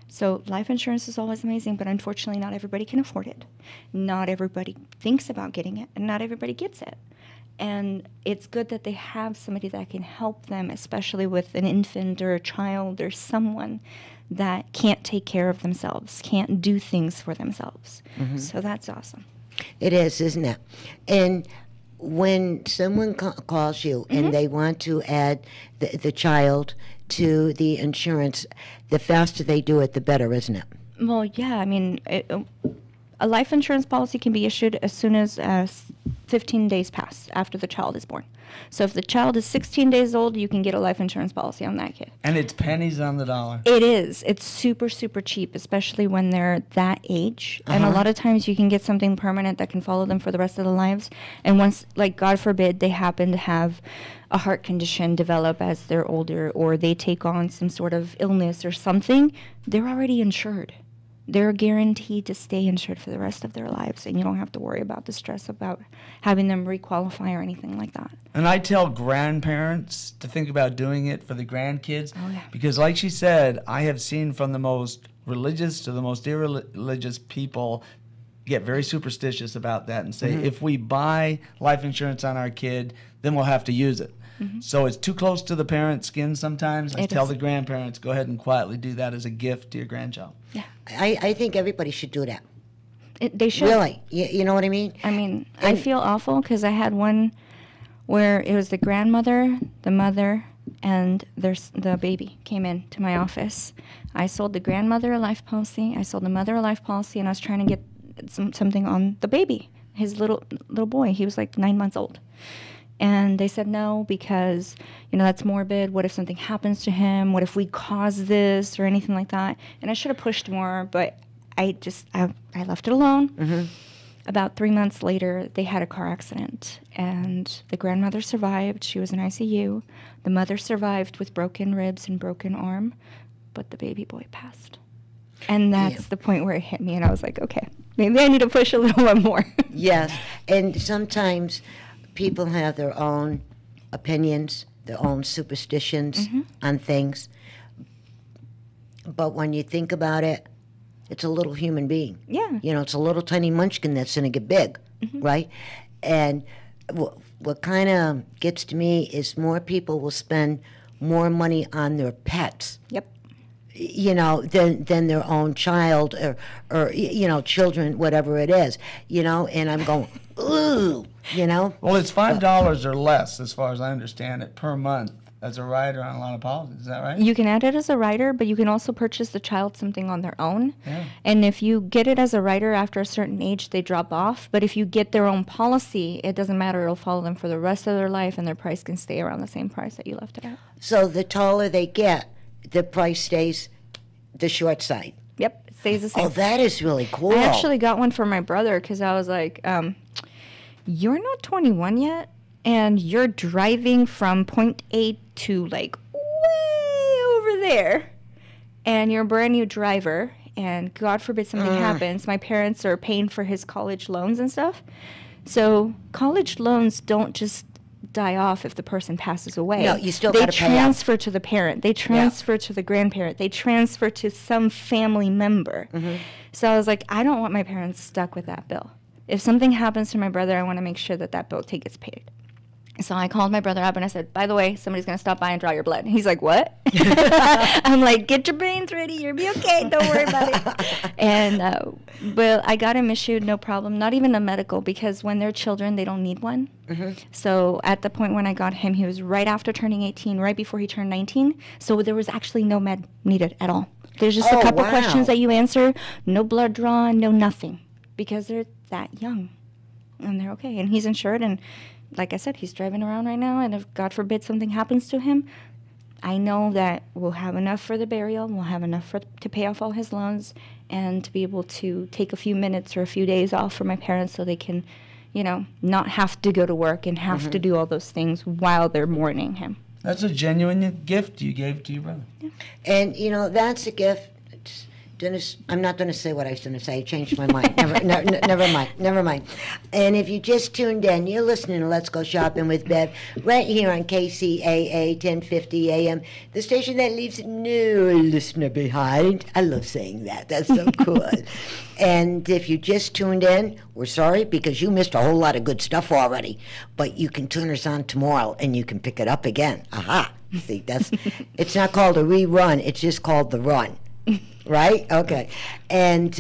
So life insurance is always amazing, but unfortunately not everybody can afford it. Not everybody thinks about getting it, and not everybody gets it. And it's good that they have somebody that can help them, especially with an infant or a child or someone that can't take care of themselves, can't do things for themselves. So that's awesome. It is, isn't it? And when someone calls you and they want to add the child to the insurance, the faster they do it, the better, isn't it? Well, yeah. I mean, a life insurance policy can be issued as soon as 15 days pass after the child is born. So if the child is 16 days old, you can get a life insurance policy on that kid. And it's pennies on the dollar. It is. It's super, super cheap, especially when they're that age. And a lot of times you can get something permanent that can follow them for the rest of their lives. And once, like, God forbid, they happen to have a heart condition develop as they're older, or they take on some sort of illness or something, they're already insured. They're guaranteed to stay insured for the rest of their lives, and you don't have to worry about the stress about having them requalify or anything like that. And I tell grandparents to think about doing it for the grandkids. Oh, yeah. Because like she said, I have seen from the most religious to the most irreligious people get very superstitious about that and say, if we buy life insurance on our kid, then we'll have to use it. So it's too close to the parent's skin sometimes. I tell the grandparents, go ahead and quietly do that as a gift to your grandchild. Yeah. I think everybody should do that. They should. Really. You know what I mean? I mean, I feel awful because I had one where it was the grandmother, the mother, and the baby came in to my office. I sold the grandmother a life policy. I sold the mother a life policy, and I was trying to get something on the baby, his little boy. He was like 9 months old. And they said no because, that's morbid. What if something happens to him? What if we cause this or anything like that? And I should have pushed more, but I left it alone. About 3 months later, they had a car accident, and the grandmother survived. She was in ICU. The mother survived with broken ribs and broken arm, but the baby boy passed. And that's the point where it hit me, and I was like, okay, maybe I need to push a little bit more. Yes, and sometimes people have their own opinions, their own superstitions on things. But when you think about it, it's a little human being. Yeah. It's a little tiny munchkin that's going to get big, right? And what kind of gets to me is more people will spend more money on their pets. Yep. Than their own child or children, whatever it is, and I'm going, ooh, Well, it's $5 or less, as far as I understand it, per month as a rider on a lot of policies. Is that right? You can add it as a rider, but you can also purchase the child something on their own. Yeah. And if you get it as a rider after a certain age, they drop off. But if you get their own policy, it doesn't matter. It'll follow them for the rest of their life, and their price can stay around the same price that you left it at. So the taller they get, the price stays the short side. Yep, it stays the same. Oh, that is really cool. I actually got one for my brother because I was like, you're not 21 yet, and you're driving from point A to like way over there, and you're a brand new driver, and God forbid something happens. My parents are paying for his college loans and stuff. So college loans don't just die off if the person passes away. No, you still got to pay out. They transfer to the parent. They transfer to the grandparent. They transfer to some family member. So I was like, I don't want my parents stuck with that bill. If something happens to my brother, I want to make sure that bill gets paid. So I called my brother up and I said, by the way, somebody's going to stop by and draw your blood. And he's like, what? I'm like, get your brains ready. You'll be okay. Don't worry about it. And, but I got him issued, no problem. Not even a medical, because when they're children, they don't need one. So at the point when I got him, he was right after turning 18, right before he turned 19. So there was actually no med needed at all. There's just a couple questions that you answer, no blood drawn, no nothing, because they're that young. And they're okay. And he's insured, and like I said, he's driving around right now, and if God forbid something happens to him, I know that we'll have enough for the burial, we'll have enough to pay off all his loans, and to be able to take a few minutes or a few days off for my parents so they can, not have to go to work and have to do all those things while they're mourning him. That's a genuine gift you gave to your brother. Yeah. And, that's a gift. Dennis, I'm not going to say what I was going to say. I changed my mind. Never mind. And if you just tuned in, you're listening to Let's Go Shopping with Bev right here on KCAA 1050 AM, the station that leaves no listener behind. I love saying that. That's so cool. And if you just tuned in, we're sorry because you missed a whole lot of good stuff already. But you can tune us on tomorrow and you can pick it up again. Aha. See, it's not called a rerun. It's just called The Run. Right? Okay. And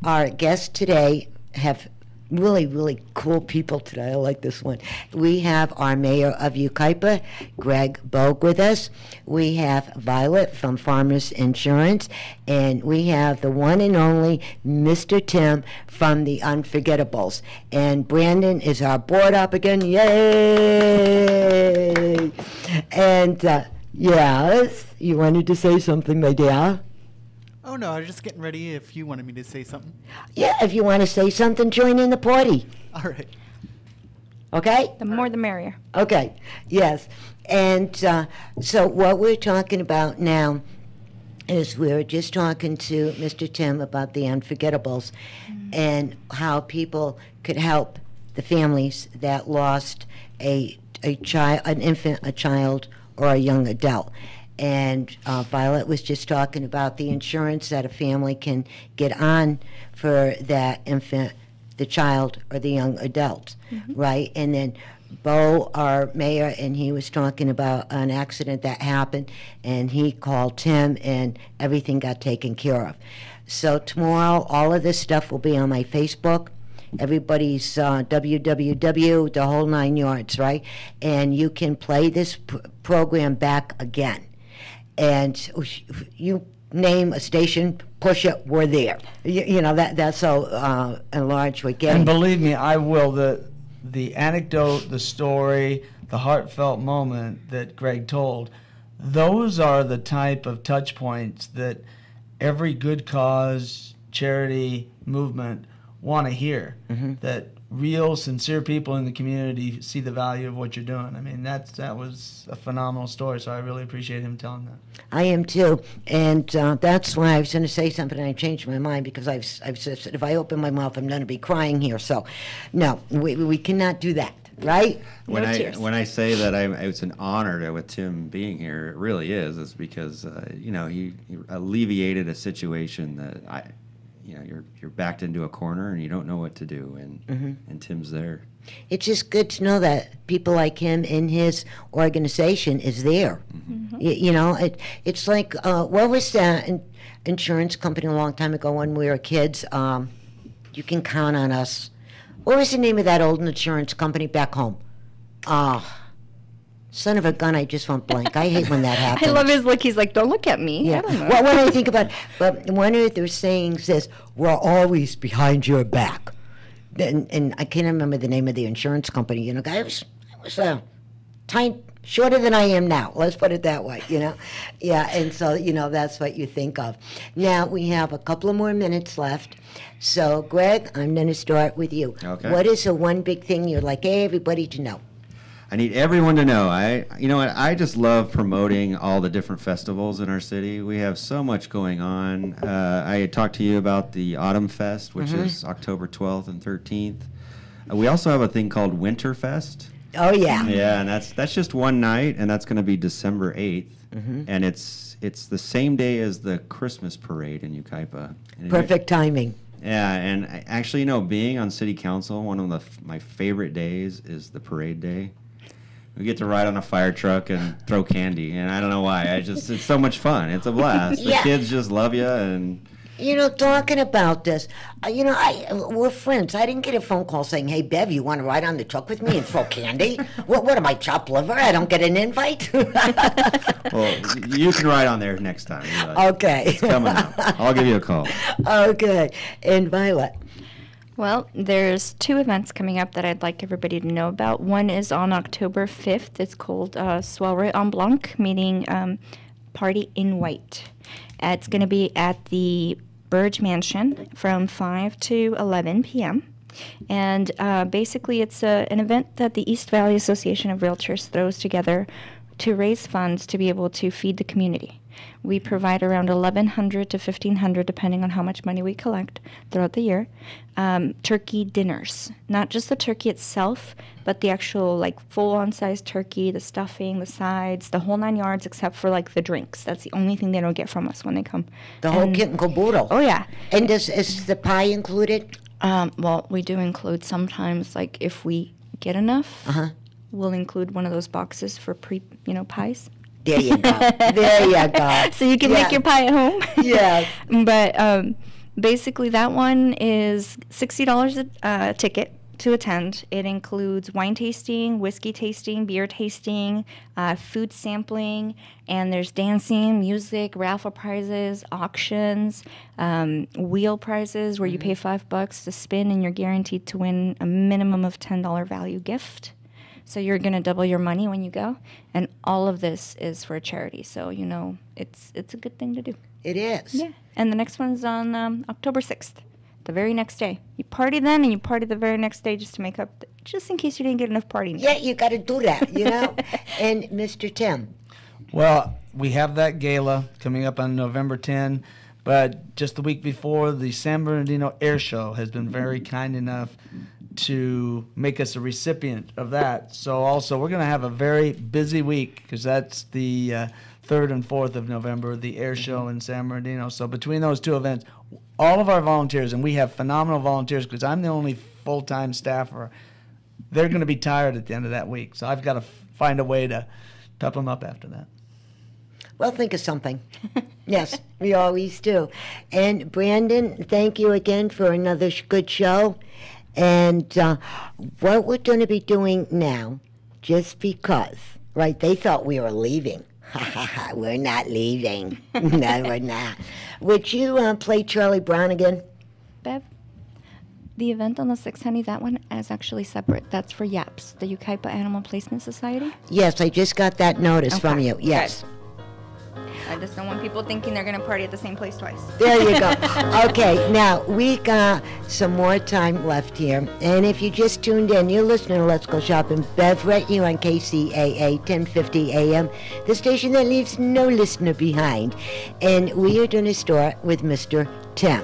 our guests today have really, really cool people today. I like this one. We have our mayor of Yucaipa, Greg Bogue, with us. We have Violet from Farmers Insurance. And we have the one and only Mr. Tim from the Unforgettables. And Brandon is our board up again. Yay! And, yes, you wanted to say something, my dear? Oh, no, I was just getting ready if you wanted me to say something. Yeah, if you want to say something, join in the party. All right. Okay? The more the merrier. Okay, yes. And so what we're talking about now is we're just talking to Mr. Tim about the Unforgettables and how people could help the families that lost a child, an infant, a child, or a young adult. And Violet was just talking about the insurance that a family can get on for that infant, the child, or the young adult, right? And then Bo, our mayor, and he was talking about an accident that happened, and he called Tim, and everything got taken care of. So tomorrow, all of this stuff will be on my Facebook. Everybody's www, the whole 9 yards, right? And you can play this program back again. And you name a station, push it, we're there. You know, that's how enlarged we're getting. And believe me, I will. The anecdote, the story, the heartfelt moment that Greg told, those are the type of touch points that every good cause, charity, movement want to hear. That real, sincere people in the community see the value of what you're doing. I mean, that was a phenomenal story, so I really appreciate him telling that. I am too, and that's why I was going to say something, and I changed my mind, because I've said if I open my mouth, I'm going to be crying here. So, no, we cannot do that, right? When I say that it's an honor with Tim being here, it really is. It's because he alleviated a situation that you're backed into a corner and you don't know what to do, and Tim's there. It's just good to know that people like him in his organization is there. It's like, what was that insurance company a long time ago when we were kids? You can count on us. What was the name of that old insurance company back home? Son of a gun, I just went blank. I hate when that happens. I love his look. He's like, don't look at me. Yeah. I don't know. Well, when I think about it, but one of their sayings says, we're always behind your back. And I can't remember the name of the insurance company. I was tiny, shorter than I am now. Let's put it that way, Yeah, and so, that's what you think of. Now, we have a couple of more minutes left. So, Greg, I'm going to start with you. Okay. What is the one big thing you'd like everybody to know? I need everyone to know. I just love promoting all the different festivals in our city. We have so much going on. I had talked to you about the Autumn Fest, which is October 12th and 13th. We also have a thing called Winter Fest. Oh, yeah. Yeah, and that's just one night, and that's going to be December 8th. And it's the same day as the Christmas parade in Yucaipa. Perfect timing. Yeah, and actually, being on city council, one of my favorite days is the parade day. We get to ride on a fire truck and throw candy, and I don't know why. It's so much fun. It's a blast. The kids just love you, and talking about this, we're friends. I didn't get a phone call saying, "Hey, Bev, you want to ride on the truck with me and throw candy?" What am I, chopped liver? I don't get an invite. Well, you can ride on there next time. Okay, it's coming up. I'll give you a call. Okay, and Violet. Well, there's 2 events coming up that I'd like everybody to know about. One is on October 5th. It's called Soirée en Blanc, meaning Party in White. It's going to be at the Burge Mansion from 5 to 11 p.m. And basically it's an event that the East Valley Association of Realtors throws together to raise funds to be able to feed the community. We provide around $1,100 to $1,500, depending on how much money we collect throughout the year, turkey dinners. Not just the turkey itself, but the actual full-on size turkey, the stuffing, the sides, the whole 9 yards, except for the drinks. That's the only thing they don't get from us when they come. The whole kit and caboodle. Oh yeah. And is the pie included? Well, we do include sometimes, if we get enough, we'll include one of those boxes for pies. There you go. There you go. So you can make your pie at home. Yeah. But basically that one is $60 a ticket to attend. It includes wine tasting, whiskey tasting, beer tasting, food sampling, and there's dancing, music, raffle prizes, auctions, wheel prizes where you pay $5 to spin and you're guaranteed to win a minimum of $10 value gift. So you're going to double your money when you go. And all of this is for a charity. So, it's a good thing to do. It is. Yeah. And the next one's on October 6th, the very next day. You party then and you party the very next day just to make up, just in case you didn't get enough partying. Yeah, you got to do that, And Mr. Tim. Well, we have that gala coming up on November 10. But just the week before, the San Bernardino Air Show has been very kind enough to make us a recipient of that. So also, we're going to have a very busy week because that's the 3rd and 4th of November, the air show in San Bernardino. So between those two events, all of our volunteers, and we have phenomenal volunteers because I'm the only full-time staffer, they're going to be tired at the end of that week. So I've got to find a way to pep them up after that. Well, think of something. Yes, we always do. And Brandon, thank you again for another good show. And what we're going to be doing now, just because, right, they thought we were leaving. We're not leaving. No, we're not. Would you play Charlie Brown again? Bev, the event on the 6th, honey, that one is actually separate. That's for YAPS, the Yucaipa Animal Placement Society. Yes, I just got that notice from you. Yes. Good. I just don't want people thinking they're going to party at the same place twice. There you go. Okay, now we got some more time left here. And if you just tuned in, you're listening to Let's Go Shopping. Bev right here on KCAA 1050 AM, the station that leaves no listener behind. And we are doing a start with Mr. Tim.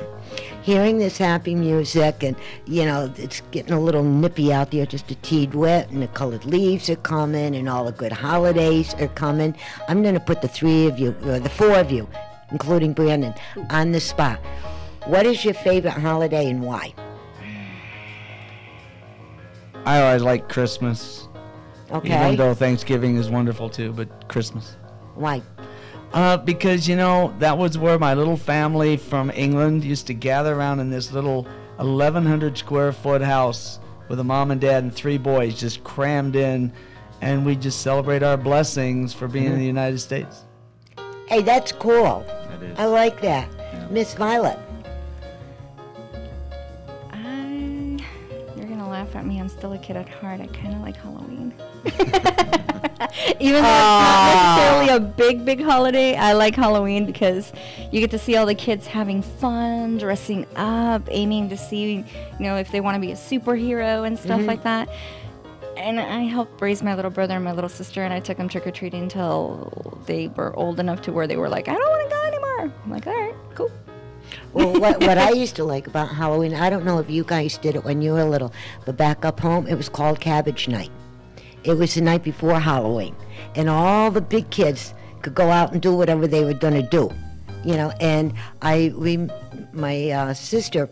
Hearing this happy music, and it's getting a little nippy out there, just a teed wet, and the colored leaves are coming, and all the good holidays are coming. I'm going to put the 3 of you, or the 4 of you, including Brandon, on the spot. What is your favorite holiday and why? I always like Christmas. Okay. Even though Thanksgiving is wonderful too, but Christmas. Why? Because, that was where my little family from England used to gather around in this little 1,100 square foot house with a mom and dad and 3 boys just crammed in, and we just celebrate our blessings for being in the United States. Hey, that's cool. That is. I like that. Yeah. Miss Violet. You're going to laugh at me. I'm still a kid at heart. I kind of like Halloween. Even though it's not necessarily a big holiday, I like Halloween because you get to see all the kids having fun, dressing up, aiming to see, if they want to be a superhero and stuff like that. And I helped raise my little brother and my little sister, and I took them trick-or-treating until they were old enough to where they were like, I don't want to go anymore. I'm like, all right, cool. Well, what I used to like about Halloween, I don't know if you guys did it when you were little, but back up home, it was called Cabbage Night. It was the night before Halloween, and all the big kids could go out and do whatever they were going to do, and my sister,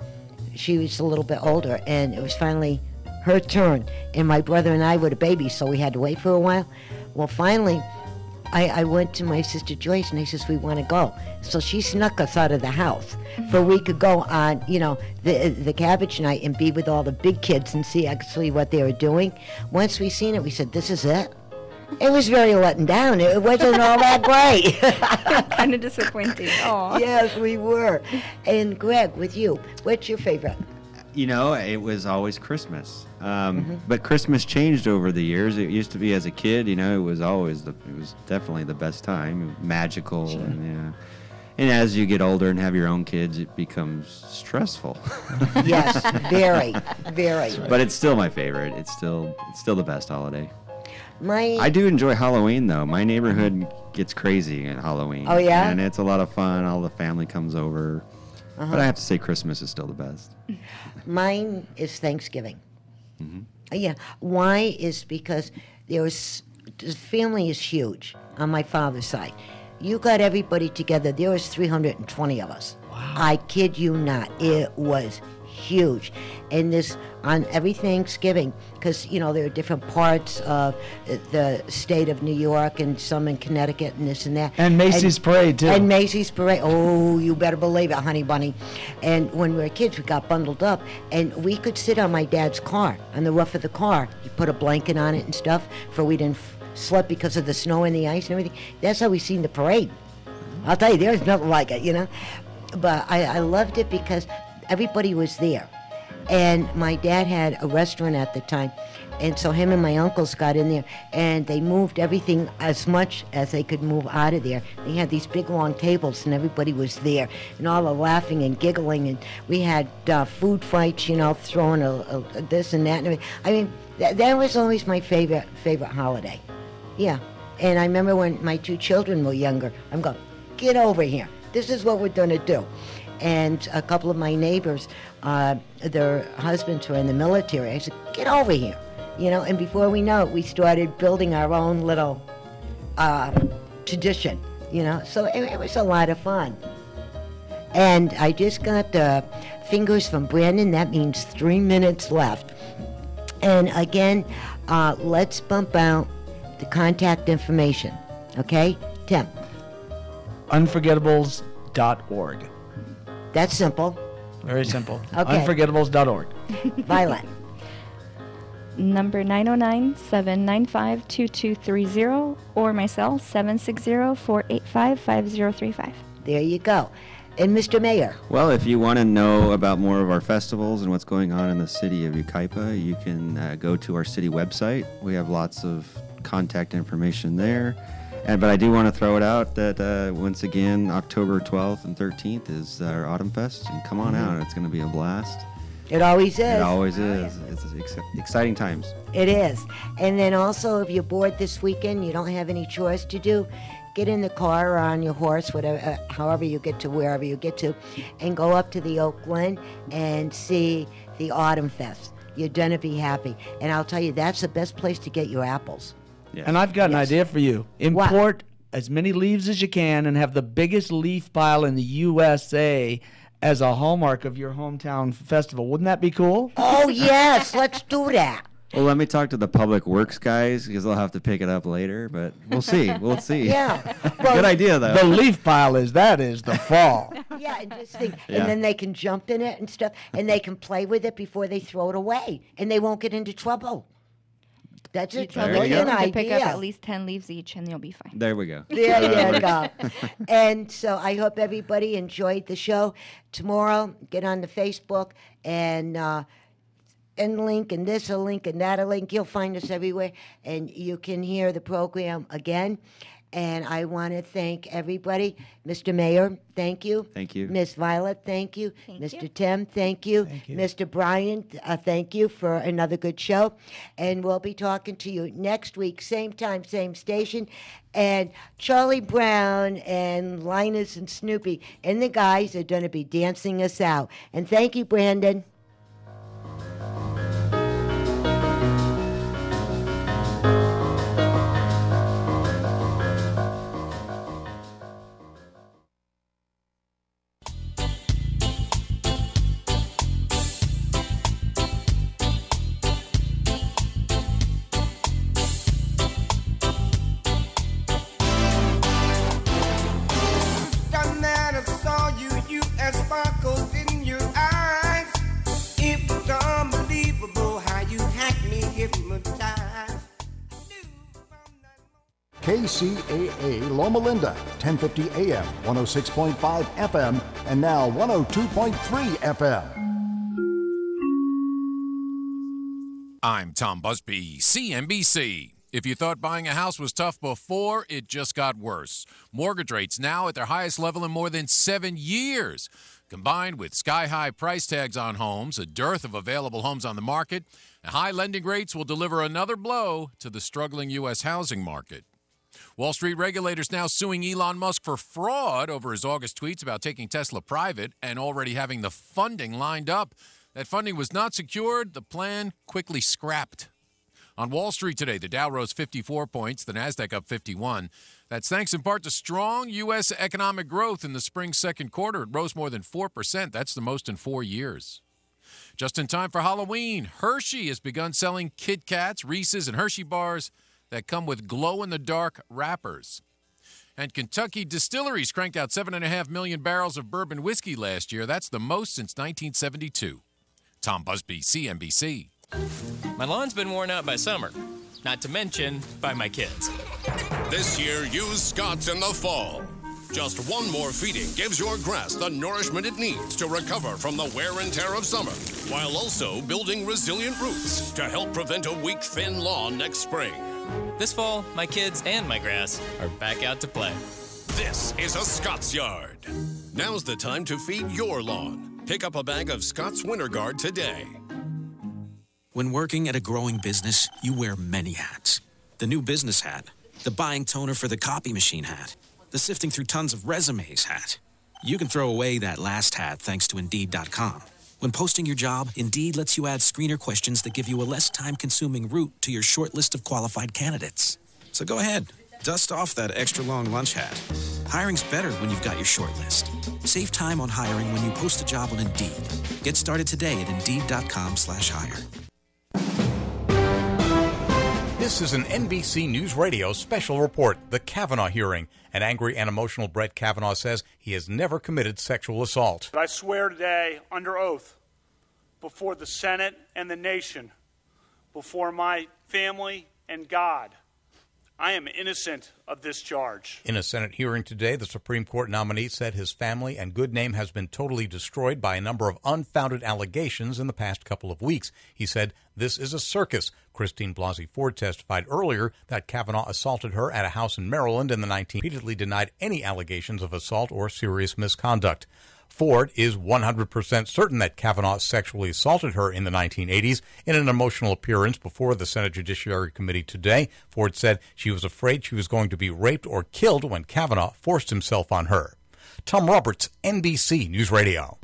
she was a little bit older, and it was finally her turn, and my brother and I were the babies, so we had to wait for a while. Well, finally, I went to my sister Joyce, and I says, we want to go. So she snuck us out of the house for we could go on, the Cabbage Night and be with all the big kids and see actually what they were doing. Once we seen it, we said, this is it. It was very letting down. It wasn't all that great. Kind of disappointing. Aww. Yes, we were. And Greg, with you, what's your favorite? It was always Christmas. But Christmas changed over the years. It used to be as a kid, it was definitely the best time, magical. Sure. And as you get older and have your own kids, it becomes stressful. Yes, very, very. But it's still my favorite. It's still the best holiday. I do enjoy Halloween, though. My neighborhood gets crazy at Halloween. Oh, yeah? And it's a lot of fun. All the family comes over. But I have to say Christmas is still the best. Mine is Thanksgiving. Yeah. Why is because the family is huge on my father's side. You got everybody together. There was 320 of us. Wow. I kid you not. It was huge. And this on every Thanksgiving, because there are different parts of the state of New York and some in Connecticut and this and that. And Macy's Parade too. And Macy's Parade. Oh, you better believe it, honey bunny. And when we were kids, we got bundled up, and we could sit on my dad's car, on the roof of the car. He put a blanket on it and stuff, for we didn't sleep because of the snow and the ice and everything. That's how we seen the parade. I'll tell you, there's nothing like it, But I loved it because everybody was there. And my dad had a restaurant at the time, and so him and my uncles got in there, and they moved everything as much as they could move out of there. They had these big long tables, and everybody was there, and all the laughing and giggling, and we had food fights, throwing a this and that. And everything. I mean, that was always my favorite holiday. Yeah. And I remember when my 2 children were younger, I'm going, get over here. This is what we're going to do. And a couple of my neighbors, their husbands were in the military. I said, get over here. And before we know it, we started building our own little tradition, So it was a lot of fun. And I just got the fingers from Brandon. That means 3 minutes left. And again, let's bump out the contact information. Okay, Tim? Unforgettables.org. That's simple. Very simple. Okay. Unforgettables.org. Violet. Number 909-795-2230 or my cell 760-485-5035. There you go. And Mr. Mayor. Well, if you want to know about more of our festivals and what's going on in the city of Yucaipa, you can go to our city website. We have lots of contact information there. But I do want to throw it out that once again, October 12th and 13th is our Autumn Fest. And come on out. It's going to be a blast. It always is. It always is. It's exciting times. It is. And then also, if you're bored this weekend, you don't have any chores to do, get in the car or on your horse, whatever, however you get to wherever you get to, and go up to the Oak Glen and see the Autumn Fest. You're going to be happy. And I'll tell you, that's the best place to get your apples. Yeah. And I've got an idea for you. Import as many leaves as you can and have the biggest leaf pile in the USA as a hallmark of your hometown festival. Wouldn't that be cool? Oh, yes. Let's do that. Well, let me talk to the public works guys because they'll have to pick it up later, but we'll see. We'll see. Yeah. Good idea, though. The leaf pile is the fall. Yeah, and just think, Yeah. and then they can jump in it and stuff, and they can play with it before they throw it away, and they won't get into trouble. That's You it. tell There the you kids go. to pick up idea. at least 10 leaves each and you'll be fine. There we go. There you go. And so I hope everybody enjoyed the show. Tomorrow, get on the Facebook and link and this a link and that a link. You'll find us everywhere, and you can hear the program again. And I want to thank everybody. Mr. Mayor, thank you. Thank you. Miss Violet, thank you. Thank Mr. you. Tim, thank you. Thank you. Mr. Brian, thank you for another good show. And we'll be talking to you next week, same time, same station. And Charlie Brown and Linus and Snoopy and the guys are going to be dancing us out. And thank you, Brandon. Done that, I saw you had sparkles in your eyes. It was unbelievable how you had me hypnotized. KCAA Loma Linda, 1050 AM, 106.5 FM, and now 102.3 FM. I'm Tom Busby, CNBC. If you thought buying a house was tough before, it just got worse. Mortgage rates now at their highest level in more than 7 years. Combined with sky-high price tags on homes, a dearth of available homes on the market, and high lending rates will deliver another blow to the struggling U.S. housing market. Wall Street regulators now suing Elon Musk for fraud over his August tweets about taking Tesla private and already having the funding lined up. That funding was not secured. The plan quickly scrapped. On Wall Street today, the Dow rose 54 points, the Nasdaq up 51. That's thanks in part to strong U.S. economic growth in the spring second quarter. It rose more than 4%. That's the most in 4 years. Just in time for Halloween, Hershey has begun selling Kit Kats, Reese's, and Hershey bars that come with glow-in-the-dark wrappers. And Kentucky distilleries cranked out 7.5 million barrels of bourbon whiskey last year. That's the most since 1972. Tom Busby, CNBC. My lawn's been worn out by summer, not to mention by my kids. This year, use Scott's in the fall. Just one more feeding gives your grass the nourishment it needs to recover from the wear and tear of summer, while also building resilient roots to help prevent a weak, thin lawn next spring. This fall, my kids and my grass are back out to play. This is a Scott's Yard. Now's the time to feed your lawn. Pick up a bag of Scott's Winter Guard today. When working at a growing business, you wear many hats. The new business hat, the buying toner for the copy machine hat, the sifting through tons of resumes hat. You can throw away that last hat thanks to Indeed.com. When posting your job, Indeed lets you add screener questions that give you a less time-consuming route to your short list of qualified candidates. So go ahead, dust off that extra long lunch hat. Hiring's better when you've got your short list. Save time on hiring when you post a job on Indeed. Get started today at Indeed.com/hire. This is an NBC News Radio special report, the Kavanaugh hearing. An angry and emotional Brett Kavanaugh says he has never committed sexual assault. I swear today, under oath, before the Senate and the nation, before my family and God, I am innocent of this charge. In a Senate hearing today, the Supreme Court nominee said his family and good name has been totally destroyed by a number of unfounded allegations in the past couple of weeks. He said, "This is a circus." Christine Blasey Ford testified earlier that Kavanaugh assaulted her at a house in Maryland in the 1980s, repeatedly denied any allegations of assault or serious misconduct. Ford is 100% certain that Kavanaugh sexually assaulted her in the 1980s. In an emotional appearance before the Senate Judiciary Committee today, Ford said she was afraid she was going to be raped or killed when Kavanaugh forced himself on her. Tom Roberts, NBC News Radio.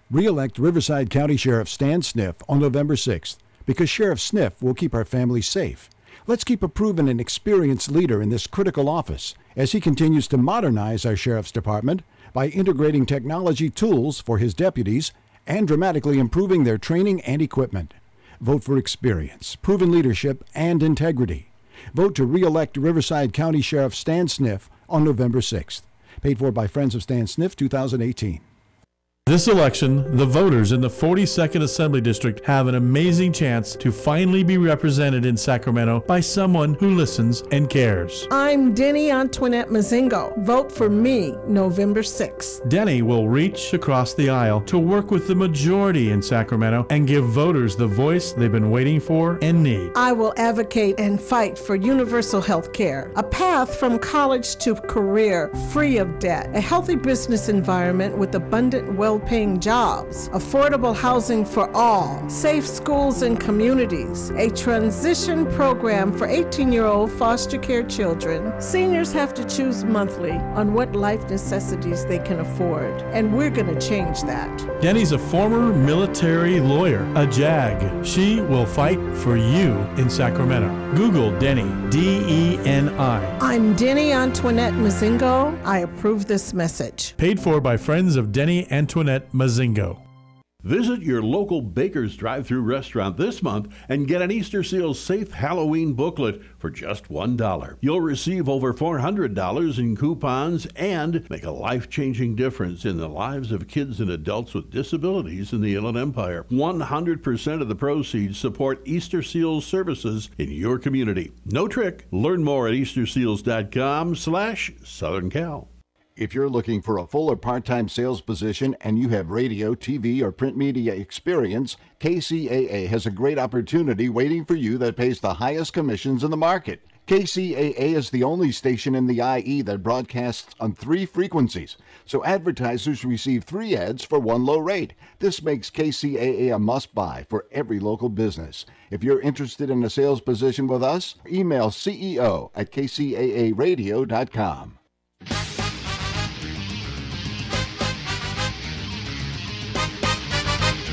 Re-elect Riverside County Sheriff Stan Sniff on November 6th because Sheriff Sniff will keep our families safe. Let's keep a proven and experienced leader in this critical office as he continues to modernize our Sheriff's Department by integrating technology tools for his deputies and dramatically improving their training and equipment. Vote for experience, proven leadership, and integrity. Vote to re-elect Riverside County Sheriff Stan Sniff on November 6th. Paid for by Friends of Stan Sniff 2018. This election, the voters in the 42nd Assembly District have an amazing chance to finally be represented in Sacramento by someone who listens and cares. I'm Denny Antoinette Mazingo. Vote for me November 6th. Denny will reach across the aisle to work with the majority in Sacramento and give voters the voice they've been waiting for and need. I will advocate and fight for universal health care, a path from college to career free of debt, a healthy business environment with abundant well-paying jobs, affordable housing for all, safe schools and communities, a transition program for 18-year-old foster care children. Seniors have to choose monthly on what life necessities they can afford, and we're going to change that. Denny's a former military lawyer, a JAG. She will fight for you in Sacramento. Google Denny, D-E-N-I. I'm Denny Antoinette Mazingo. I approve this message. Paid for by Friends of Denny Antoinette Mazingo. Visit your local Baker's drive-thru restaurant this month and get an Easter Seals Safe Halloween booklet for just $1. You'll receive over $400 in coupons and make a life-changing difference in the lives of kids and adults with disabilities in the Inland Empire. 100% of the proceeds support Easter Seals services in your community. No trick. Learn more at easterseals.com/Southern Cal. If you're looking for a full or part-time sales position and you have radio, TV, or print media experience, KCAA has a great opportunity waiting for you that pays the highest commissions in the market. KCAA is the only station in the IE that broadcasts on 3 frequencies, so advertisers receive 3 ads for 1 low rate. This makes KCAA a must-buy for every local business. If you're interested in a sales position with us, email CEO@KCAAradio.com.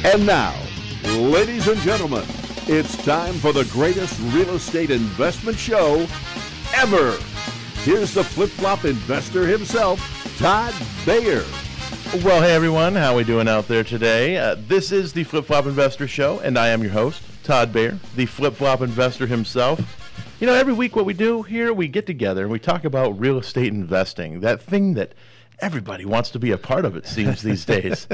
And now, ladies and gentlemen, it's time for the greatest real estate investment show ever. Here's the flip-flop investor himself, Todd Bayer. Well, hey everyone, how we doing out there today? This is the Flip-Flop Investor Show, and I am your host, Todd Bayer, the Flip-Flop Investor himself. You know, every week what we do here, we get together and we talk about real estate investing, that thing that everybody wants to be a part of, it seems, these days.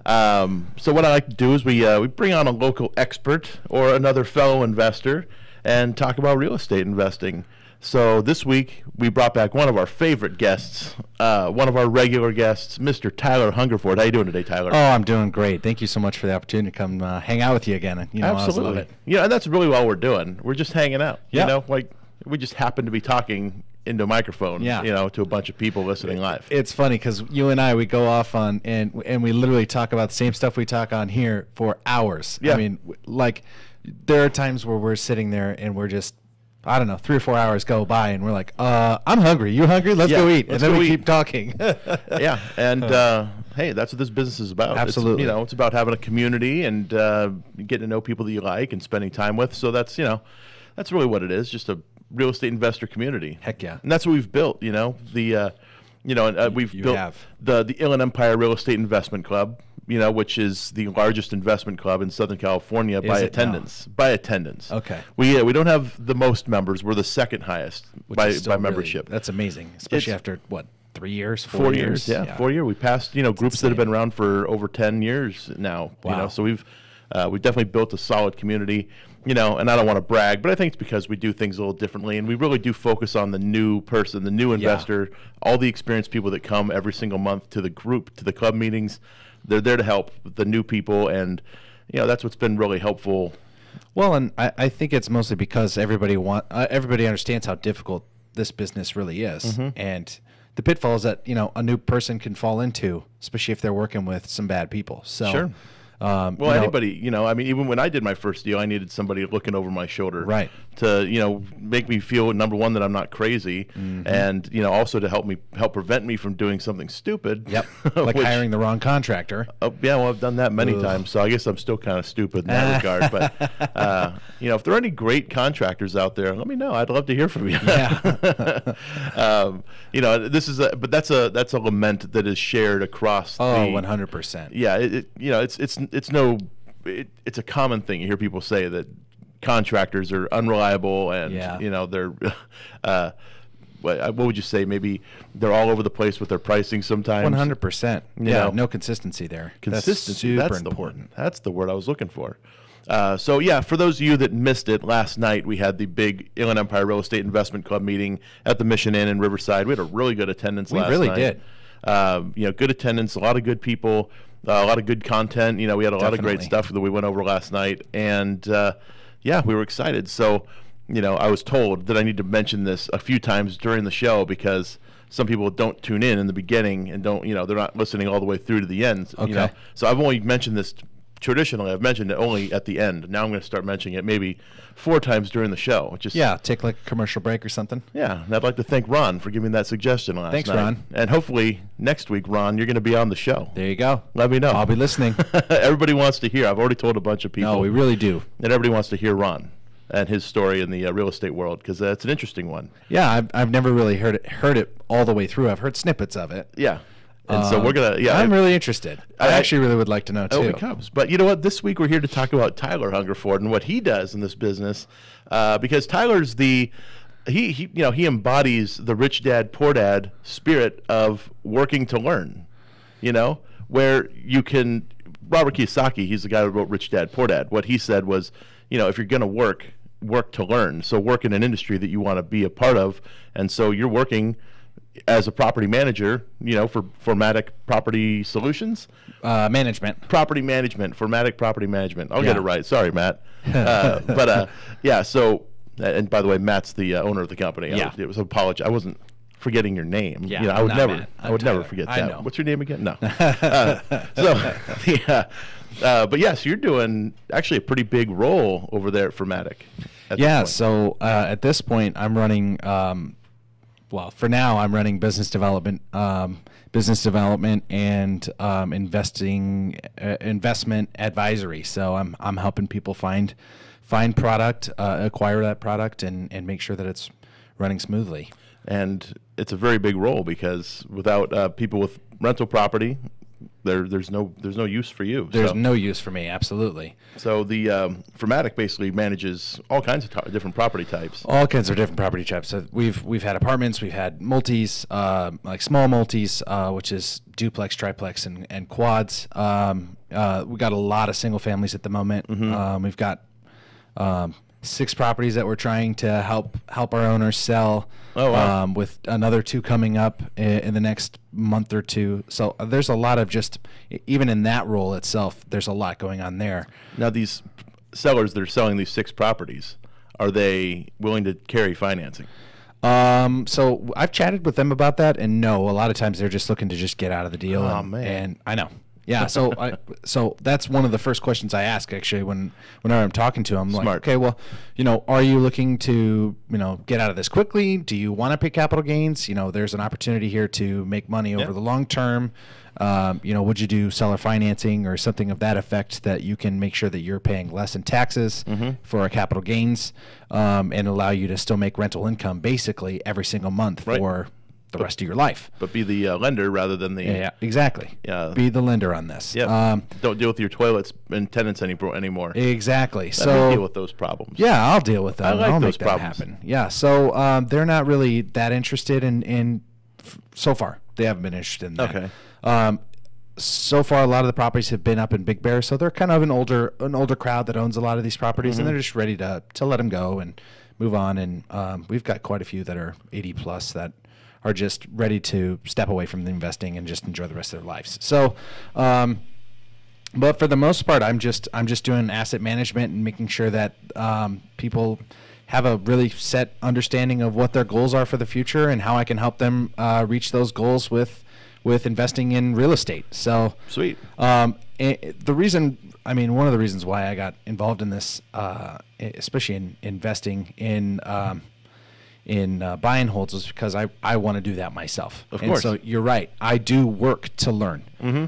So what I like to do is we bring on a local expert or another fellow investor and talk about real estate investing. So this week, we brought back one of our favorite guests, one of our regular guests, Mr. Tyler Hungerford. How you doing today, Tyler? Oh, I'm doing great. Thank you so much for the opportunity to come hang out with you again. You know, absolutely. I love it. Yeah, and that's really all we're doing. We're just hanging out. Yeah. You know, like we just happen to be talking into a microphone, yeah, you know, to a bunch of people listening live. It's funny because you and I, we go off on and we literally talk about the same stuff we talk on here for hours. Yeah. I mean, like there are times where we're sitting there and we're just, I don't know, 3 or 4 hours go by and we're like, I'm hungry. You hungry? Let's go eat. And then we keep talking. Yeah. And hey, that's what this business is about. Absolutely. It's, you know, it's about having a community and getting to know people that you like and spending time with. So that's, you know, that's really what it is. Just a real estate investor community. Heck yeah. And that's what we've built, you know. The And we've built the Inland Empire Real Estate Investment Club, which is the largest investment club in Southern California by attendance. By attendance. Okay. We don't have the most members. We're the second highest by membership. That's amazing, especially after what? 3 years, 4 years, yeah. 4 years. We passed, groups that have been around for over 10 years now. Wow. So we've definitely built a solid community. And I don't want to brag, but I think it's because we do things a little differently, and we really do focus on the new person, the new investor, all the experienced people that come every single month to the group, to the club meetings. They're there to help the new people, and that's what's been really helpful. Well, and I think it's mostly because everybody understands how difficult this business really is, and the pitfalls that a new person can fall into, especially if they're working with some bad people. So, sure. Anybody, even when I did my first deal, I needed somebody looking over my shoulder, right, to make me feel, number one, that I'm not crazy, and also to help prevent me from doing something stupid. Yep, like hiring the wrong contractor. Yeah, well, I've done that many times, so I guess I'm still kind of stupid in that regard. But if there are any great contractors out there, let me know. I'd love to hear from you. Yeah. This is that's a lament that is shared across. 100%. Yeah, it's a common thing. You hear people say that contractors are unreliable, and they're what would you say? Maybe they're all over the place with their pricing sometimes. 100%. Yeah, no consistency there. Consistency. That's super important. That's the word I was looking for. For those of you that missed it, last night we had the big Inland Empire Real Estate Investment Club meeting at the Mission Inn in Riverside. We had a really good attendance last night. We really did. Good attendance, a lot of good people, a lot of good content. We had a lot of great stuff that we went over last night, and we were excited. So, I was told that I need to mention this a few times during the show because some people don't tune in the beginning and don't, they're not listening all the way through to the end. Okay. So I've only mentioned this. Traditionally, I've mentioned it only at the end. Now I'm going to start mentioning it maybe 4 times during the show. Take like a commercial break or something. Yeah, and I'd like to thank Ron for giving me that suggestion last night. Thanks, Ron. And hopefully next week, Ron, you're going to be on the show. There you go. Let me know. I'll be listening. Everybody wants to hear. I've already told a bunch of people. No, we really do. And everybody wants to hear Ron and his story in the real estate world because it's an interesting one. Yeah, I've never really heard it all the way through. I've heard snippets of it. Yeah. And so we're going to, I'm really interested. I actually really would like to know, too. It comes. But you know what? This week we're here to talk about Tyler Hungerford and what he does in this business because Tyler's he embodies the rich dad, poor dad spirit of working to learn, where you can, Robert Kiyosaki, he's the guy who wrote Rich Dad, Poor Dad. What he said was, if you're going to work to learn. So work in an industry that you want to be a part of. And so you're working as a property manager, for Formatic Property Solutions. Management. Property management, Formatic Property Management. I'll get it right. Sorry, Matt. So, and by the way, Matt's the owner of the company. Yeah. I was apologize. I wasn't forgetting your name. Yeah, I would never. Matt. I would never forget that. I know. What's your name again? No. So you're doing actually a pretty big role over there at Formatic. So at this point, I'm running. For now, I'm running business development and investment advisory. So I'm helping people find product, acquire that product, and make sure that it's running smoothly. And it's a very big role because without people with rental property, there's no use for you. There's no use for me, absolutely. So the Formatic basically manages all kinds of different property types. All kinds of different property types. So we've had apartments, we've had multis, like small multis, which is duplex, triplex, and quads. We got a lot of single families at the moment. We've got 6 properties that we're trying to help our owners sell. Oh, wow. With another 2 coming up in the next month or 2. So there's a lot of even in that role itself, there's a lot going on there. Now these sellers that are selling these 6 properties, are they willing to carry financing? So I've chatted with them about that, and no, a lot of times they're just looking to just get out of the deal. Oh, man. And I know. Yeah, so that's one of the first questions I ask actually whenever I'm talking to them. Smart. Like, okay, well, are you looking to get out of this quickly? Do you want to pay capital gains? There's an opportunity here to make money over the long term. Would you do seller financing or something of that effect that you can make sure that you're paying less in taxes for our capital gains and allow you to still make rental income basically every single month for the rest of your life. But be the lender rather than the... Yeah, exactly. Yeah. Be the lender on this. Yeah. Don't deal with your toilets and tenants anymore. Exactly. Let me deal with those problems. Yeah, I'll deal with them. I like I'll those make that problems. happen. Yeah, so they're not really that interested in so far. They haven't been interested in that. Okay. So far, a lot of the properties have been up in Big Bear, so they're kind of an older crowd that owns a lot of these properties, and they're just ready to let them go and move on. And we've got quite a few that are 80 plus that are just ready to step away from the investing and just enjoy the rest of their lives. So, but for the most part, I'm just doing asset management and making sure that people have a really set understanding of what their goals are for the future and how I can help them reach those goals with investing in real estate. So sweet. One of the reasons why I got involved in this, especially in investing in buy and holds, was because I want to do that myself. Of course. So you're right. I do work to learn.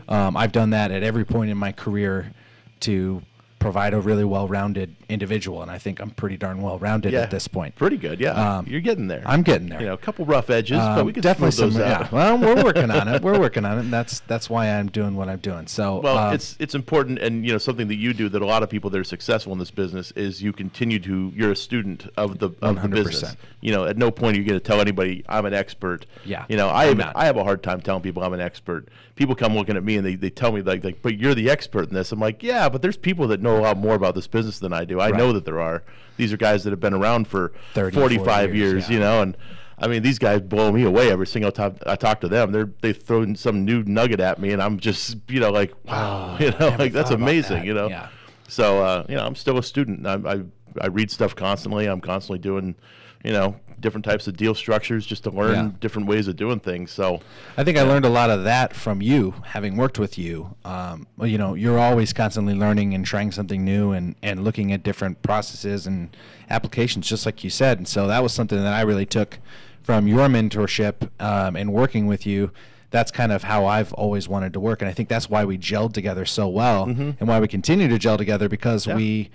I've done that at every point in my career to provide a really well-rounded individual, and I think I'm pretty darn well-rounded at this point. Pretty good, yeah. You're getting there. I'm getting there. You know, a couple rough edges, but we can definitely smooth those out. Yeah. Well, we're working on it. We're working on it, and that's why I'm doing what I'm doing. So, well, it's important, and you know, something that you do that a lot of people that are successful in this business is you continue to. You're a student of the 100%. Business. You know, at no point are you going to tell anybody I'm an expert. Yeah. You know, I have a hard time telling people I'm an expert. People come looking at me and they tell me like, but you're the expert in this. I'm like, yeah, but there's people that know a lot more about this business than I do. I know that there are. These are guys that have been around for 45 years, you know, and I mean, these guys blow me away every single time I talk to them. They throw some new nugget at me, and I'm just, you know, like, wow, you know, like that's amazing, you know. Yeah. So, you know, I'm still a student. I read stuff constantly. I'm constantly doing, you know, different types of deal structures just to learn different ways of doing things. So I think I learned a lot of that from you, having worked with you. Well, you know, you're always constantly learning and trying something new and looking at different processes and applications, just like you said. And so that was something that I really took from your mentorship and working with you. That's kind of how I've always wanted to work. And I think that's why we gelled together so well and why we continue to gel together, because we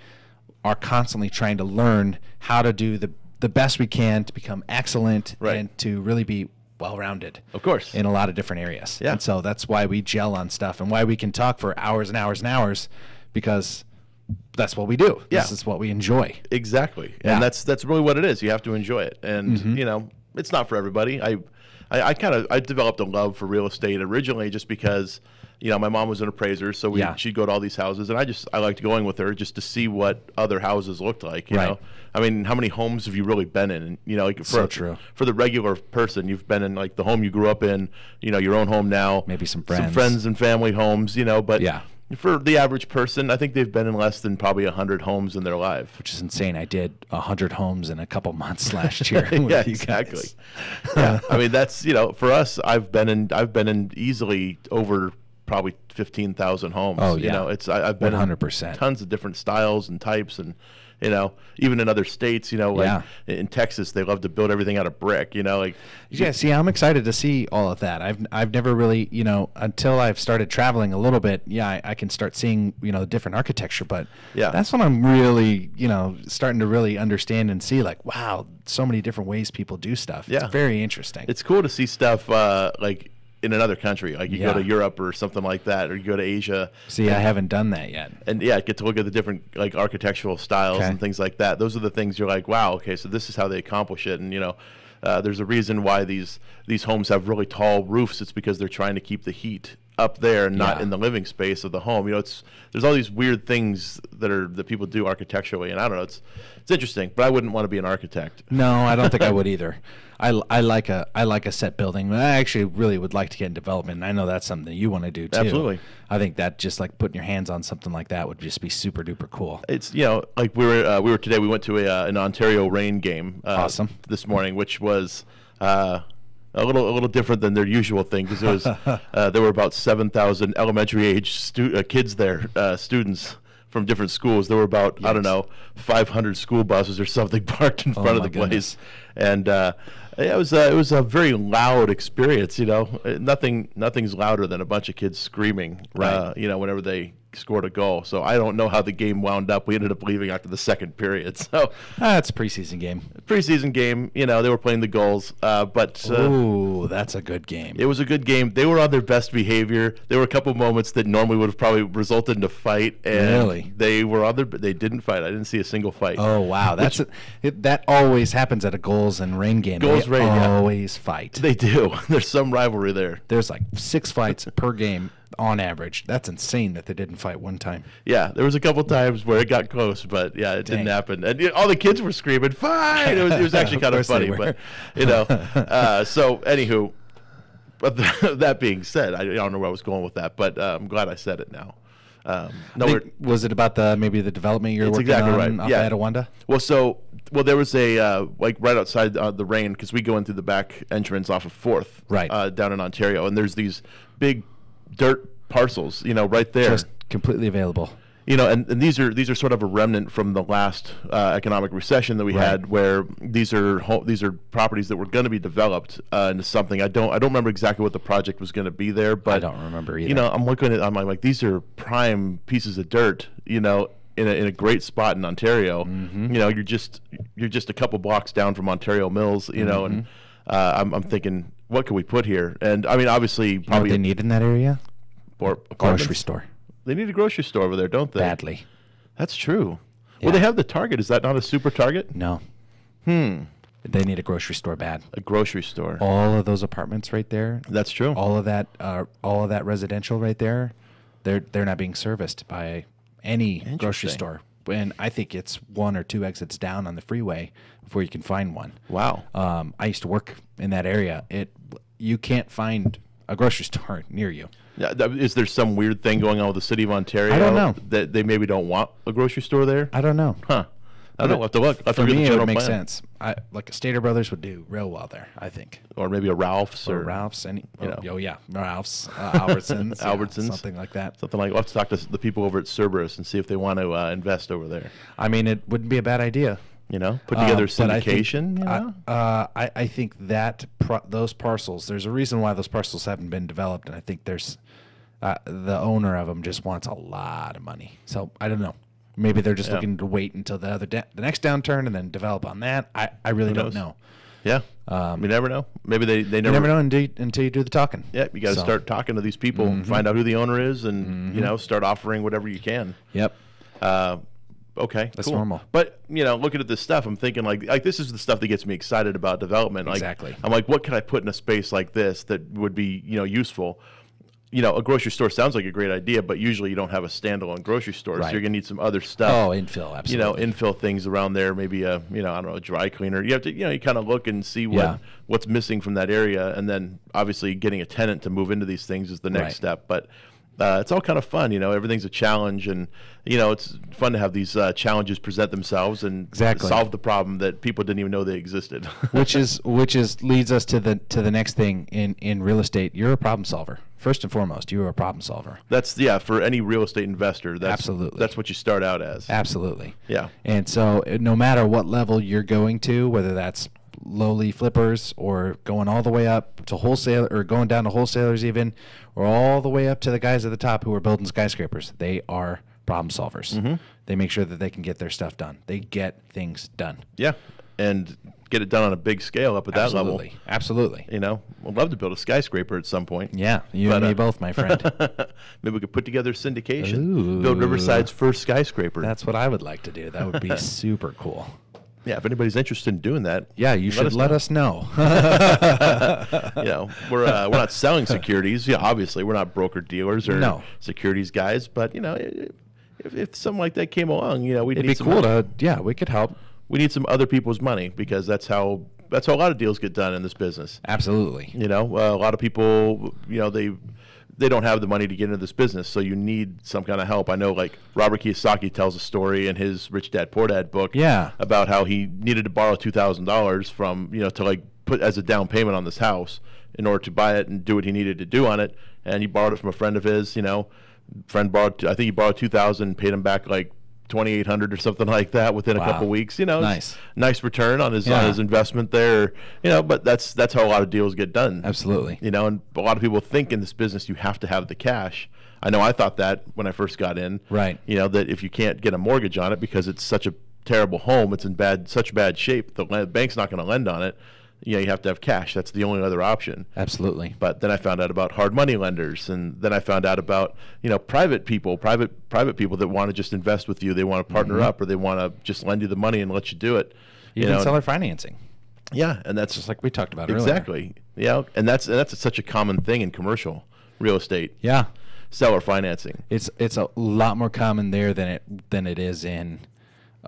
are constantly trying to learn how to do the best we can to become excellent and to really be well-rounded. Of course. In a lot of different areas. Yeah. And so that's why we gel on stuff and why we can talk for hours and hours and hours, because that's what we do. Yeah. This is what we enjoy. Exactly. Yeah. And that's really what it is. You have to enjoy it. And, you know, it's not for everybody. I developed a love for real estate originally just because, you know, my mom was an appraiser, so she'd go to all these houses, and I liked going with her just to see what other houses looked like. You know, I mean, how many homes have you really been in? And, you know, like for the regular person, you've been in like the home you grew up in, you know, your own home now, maybe some friends, and family homes, you know, but for the average person, I think they've been in less than probably 100 homes in their life, which is insane. I did 100 homes in a couple months last year. Yeah, exactly. Yeah, I mean, that's, you know, for us, I've been in easily over probably 15,000 homes. Oh, yeah. You know, I've been 100%. in tons of different styles and types, and, you know, even in other states, you know, like in Texas, they love to build everything out of brick, you know, like. Yeah, see, I'm excited to see all of that. I've never really, you know, until I've started traveling a little bit, I can start seeing, you know, different architecture, but that's when I'm really, you know, starting to really understand and see, like, wow, so many different ways people do stuff. It's very interesting. It's cool to see stuff like in another country, like you go to Europe or something like that, or you go to Asia. See, I haven't done that yet. And get to look at the different like architectural styles and things like that. Those are the things you're like, wow, okay, so this is how they accomplish it. And you know, there's a reason why these homes have really tall roofs. It's because they're trying to keep the heat up there and not in the living space of the home. You know, there's all these weird things that people do architecturally, and I don't know, it's interesting, but I wouldn't want to be an architect. No, I don't think I would either. I like a set building. I actually really would like to get in development, and I know that's something that you want to do too. Absolutely. I think that just like putting your hands on something like that would just be super duper cool. It's, you know, like we were today. We went to an Ontario Reign game. Awesome. This morning, which was a little different than their usual thing, because it was there were about 7,000 elementary age kids there, students from different schools. There were about I don't know 500 school buses or something parked in front of the place, and it was a very loud experience. You know, nothing's louder than a bunch of kids screaming. Right. You know, whenever they scored a goal. So I don't know how the game wound up. We ended up leaving after the second period. So it's a preseason game. Preseason game. You know, they were playing the goals. But ooh, that's a good game. It was a good game. They were on their best behavior. There were a couple moments that normally would have probably resulted in a fight. And really? They were on their. They didn't fight. I didn't see a single fight. Oh wow, that always happens at a goals and rain game. Goals they rain, always fight. They do. There's some rivalry there. There's like 6 fights per game on average. That's insane that they didn't fight one time. Yeah, there was a couple times where it got close, but yeah, it didn't happen. And all the kids were screaming, "Fight!" It was actually kind of funny, but you know. So anywho, but that being said, I don't know where I was going with that, but I'm glad I said it now. Was it about maybe the development you're working exactly on right. off Yeah. Etowanda? Well, there was a like right outside the rain, because we go in through the back entrance off of 4th, right, down in Ontario, and there's these big dirt parcels, you know, right there, just completely available. You know, and these are sort of a remnant from the last economic recession that we had, where these are properties that were going to be developed into something. I don't remember exactly what the project was going to be there, but I don't remember either. You know, I'm looking at, I'm like, these are prime pieces of dirt, you know, in a great spot in Ontario. Mm-hmm. You know, you're just a couple blocks down from Ontario Mills, you know, and I'm thinking, what can we put here? And I mean, obviously, probably you know what they need in that area. Or grocery store. They need a grocery store over there, don't they? Badly. That's true. Yeah. Well, they have the Target. Is that not a super Target? No. They need a grocery store bad. A grocery store. All of those apartments right there. That's true. All of that residential right there, they're not being serviced by any grocery store. And I think it's 1 or 2 exits down on the freeway before you can find one. Wow. I used to work in that area. You can't find a grocery store near you. Yeah, is there some weird thing going on with the city of Ontario? I don't know. That they maybe don't want a grocery store there? I don't know. Huh. I don't know. We'll have to look. For me, it would make sense. Like a Stater Brothers would do real well there, I think. Or maybe a Ralph's. Or Ralph's. Ralph's. Albertsons. Albertsons. Something like that. Something like, let's talk to the people over at Cerberus and see if they want to invest over there. I mean, it wouldn't be a bad idea. You know, put together syndication. I think that those parcels, there's a reason why those parcels haven't been developed, and I think there's the owner of them just wants a lot of money. So I don't know. Maybe they're just looking to wait until the next downturn and then develop on that. I really don't know. Yeah, you never know. Maybe they never. You never know until you do the talking. Yeah, you got to start talking to these people, and find out who the owner is, and you know, start offering whatever you can. Yep. Okay, that's cool. normal. But you know, looking at this stuff, I'm thinking like this is the stuff that gets me excited about development. Like, exactly. I'm like, what can I put in a space like this that would be, you know, useful? You know, a grocery store sounds like a great idea, but usually you don't have a standalone grocery store, so you're gonna need some other stuff. Oh, infill, absolutely. You know, infill things around there. Maybe a, you know, I don't know, a dry cleaner. You have to, you know, you kind of look and see what's missing from that area, and then obviously getting a tenant to move into these things is the next step. But it's all kind of fun, you know. Everything's a challenge, and you know, it's fun to have these challenges present themselves and solve the problem that people didn't even know they existed. which leads us to the next thing in real estate. You're a problem solver. First and foremost, you're a problem solver. That's for any real estate investor. Absolutely. That's what you start out as. Absolutely. Yeah. And so no matter what level you're going to, whether that's lowly flippers or going all the way up to wholesale or going down to wholesalers even, or all the way up to the guys at the top who are building skyscrapers, they are problem solvers. They make sure that they can get their stuff done. They get things done. Yeah. And get it done on a big scale up at that level. Absolutely. You know, we'd love to build a skyscraper at some point. Yeah, you and me both, my friend. Maybe we could put together syndication. Build Riverside's first skyscraper. That's what I would like to do. That would be super cool. Yeah, if anybody's interested in doing that, you should let us know. You know, we're not selling securities. Yeah, obviously, we're not broker dealers or securities guys. But you know, if something like that came along, you know, it'd be cool to. Yeah, we could help. We need some other people's money, because that's how a lot of deals get done in this business. Absolutely. You know, a lot of people, you know, they don't have the money to get into this business, so you need some kind of help. I know, like, Robert Kiyosaki tells a story in his Rich Dad Poor Dad book about how he needed to borrow $2,000 from, you know, to like put as a down payment on this house in order to buy it and do what he needed to do on it. And he borrowed it from a friend of his. You know, I think he borrowed $2,000 and paid him back like $2,800 or something like that within a couple weeks. You know, nice return on his investment there. You know, but that's how a lot of deals get done. Absolutely. You know, and a lot of people think in this business you have to have the cash. I know I thought that when I first got in. Right. You know, that if you can't get a mortgage on it because it's such a terrible home, it's in such bad shape, the bank's not going to lend on it. You know, you have to have cash. That's the only other option. Absolutely. But then I found out about hard money lenders, and then I found out about, you know, private people that want to just invest with you. They want to partner up, or they want to just lend you the money and let you do it. Even seller financing. Yeah, and that's just like we talked about earlier. Exactly. Yeah, and that's such a common thing in commercial real estate. Yeah. Seller financing. It's a lot more common there than it is in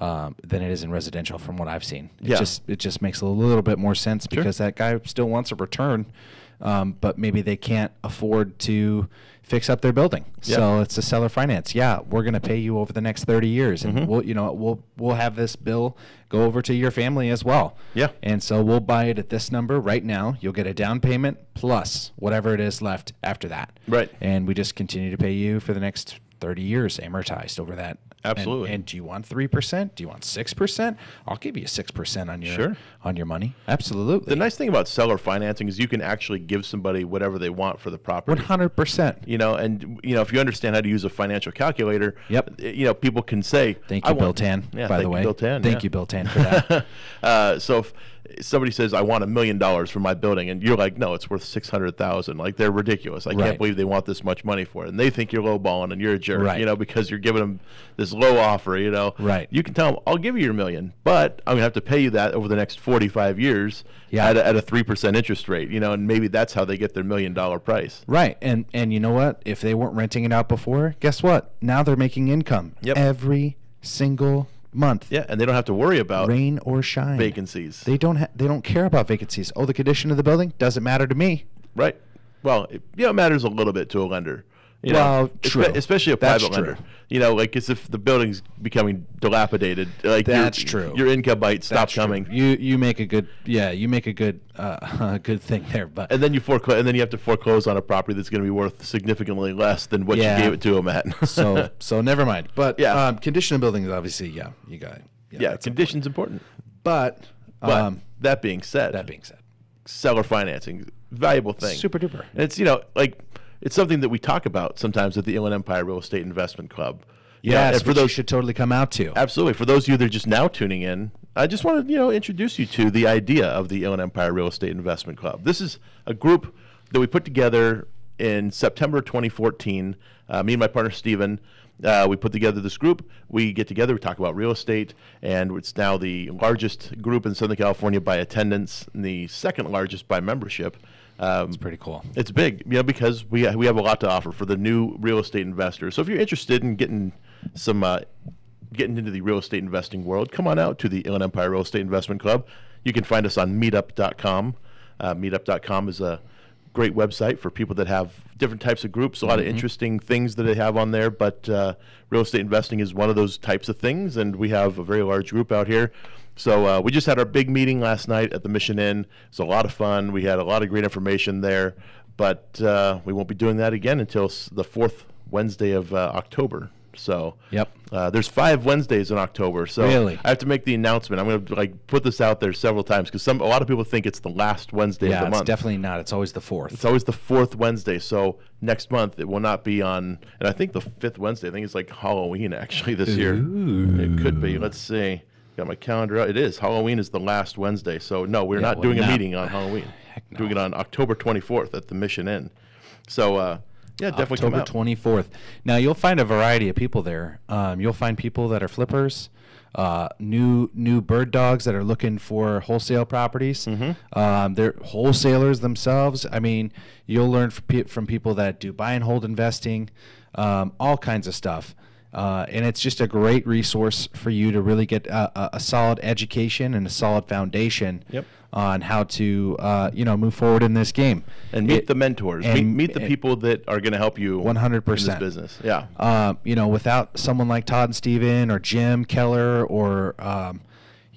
residential, from what I've seen. It just makes a little bit more sense because that guy still wants a return, but maybe they can't afford to fix up their building. Yeah. So it's a seller finance. Yeah, we're going to pay you over the next 30 years, and we'll have this bill go over to your family as well. Yeah. And so we'll buy it at this number right now. You'll get a down payment plus whatever it is left after that. Right. And we just continue to pay you for the next 30 years amortized over that. Absolutely. And do you want 3%? Do you want 6%? I'll give you 6% on your money. Absolutely. The nice thing about seller financing is you can actually give somebody whatever they want for the property. 100%. You know, and you know, if you understand how to use a financial calculator, you know, people can say, "Thank you, Bill Tan." Yeah, by the way, Bill Tan. Thank you, Bill Tan, for that. So if somebody says, "I want $1 million for my building," and you're like, "No, it's worth $600,000." Like, they're ridiculous. I can't believe they want this much money for it, and they think you're lowballing and you're a jerk. Right. You know, because you're giving them this low offer. You know, right? You can tell them, "I'll give you your $1 million, but I'm gonna have to pay you that over the next 45 years at a 3% interest rate." You know, and maybe that's how they get their $1 million price. Right. And you know what? If they weren't renting it out before, guess what? Now they're making income every single month. Yeah, and they don't have to worry about rain or shine vacancies. They don't care about vacancies. Oh, the condition of the building doesn't matter to me. Right. Well, it matters a little bit to a lender. You well, know, true. Especially a private lender. You know, like as if the building's becoming dilapidated. Like that's true. Your income might stop coming. You make a good good thing there, but and then you have to foreclose on a property that's going to be worth significally less than what you gave it to them at. so never mind. But condition of buildings, obviously, you got it. Yeah, condition's important. But that being said, seller financing, valuable thing, super duper. And it's it's something that we talk about sometimes at the Inland Empire Real Estate Investment Club. Yes, for those you should totally come out to. Absolutely. For those of you that are just now tuning in, I just want to introduce you to the idea of the Inland Empire Real Estate Investment Club. This is a group that we put together in September 2014. Me and my partner Steven, we put together this group. We get together, we talk about real estate, and it's now the largest group in Southern California by attendance, and the second largest by membership. It's pretty cool. It's big, because we have a lot to offer for the new real estate investors. So if you're interested in getting into the real estate investing world, come on out to the Inland Empire Real Estate Investment Club. You can find us on meetup.com. Meetup.com is a great website for people that have different types of groups, a lot of interesting things that they have on there, but real estate investing is one of those types of things, and we have a very large group out here. So we just had our big meeting last night at the Mission Inn. It was a lot of fun. We had a lot of great information there, but we won't be doing that again until the fourth Wednesday of October. So there's 5 Wednesdays in October. So really? I have to make the announcement. I'm going to put this out there several times because a lot of people think it's the last Wednesday of the month. It's definitely not. It's always the 4th. It's always the 4th Wednesday. So next month it will not be on, and I think the 5th Wednesday. I think it's like Halloween actually this year. It could be. Let's see. Got my calendar out. It is. Halloween is the last Wednesday. So no, we're not doing a meeting on Halloween. No. Doing it on October 24th at the Mission Inn. So definitely come out. October 24th. Now you'll find a variety of people there. You'll find people that are flippers, new bird dogs that are looking for wholesale properties. They're wholesalers themselves. I mean, you'll learn from people that do buy and hold investing, all kinds of stuff. And it's just a great resource for you to really get a solid education and a solid foundation on how to move forward in this game and meet the mentors, meet the people that are going to help you 100% in this business. Yeah. Without someone like Todd and Steven or Jim Keller or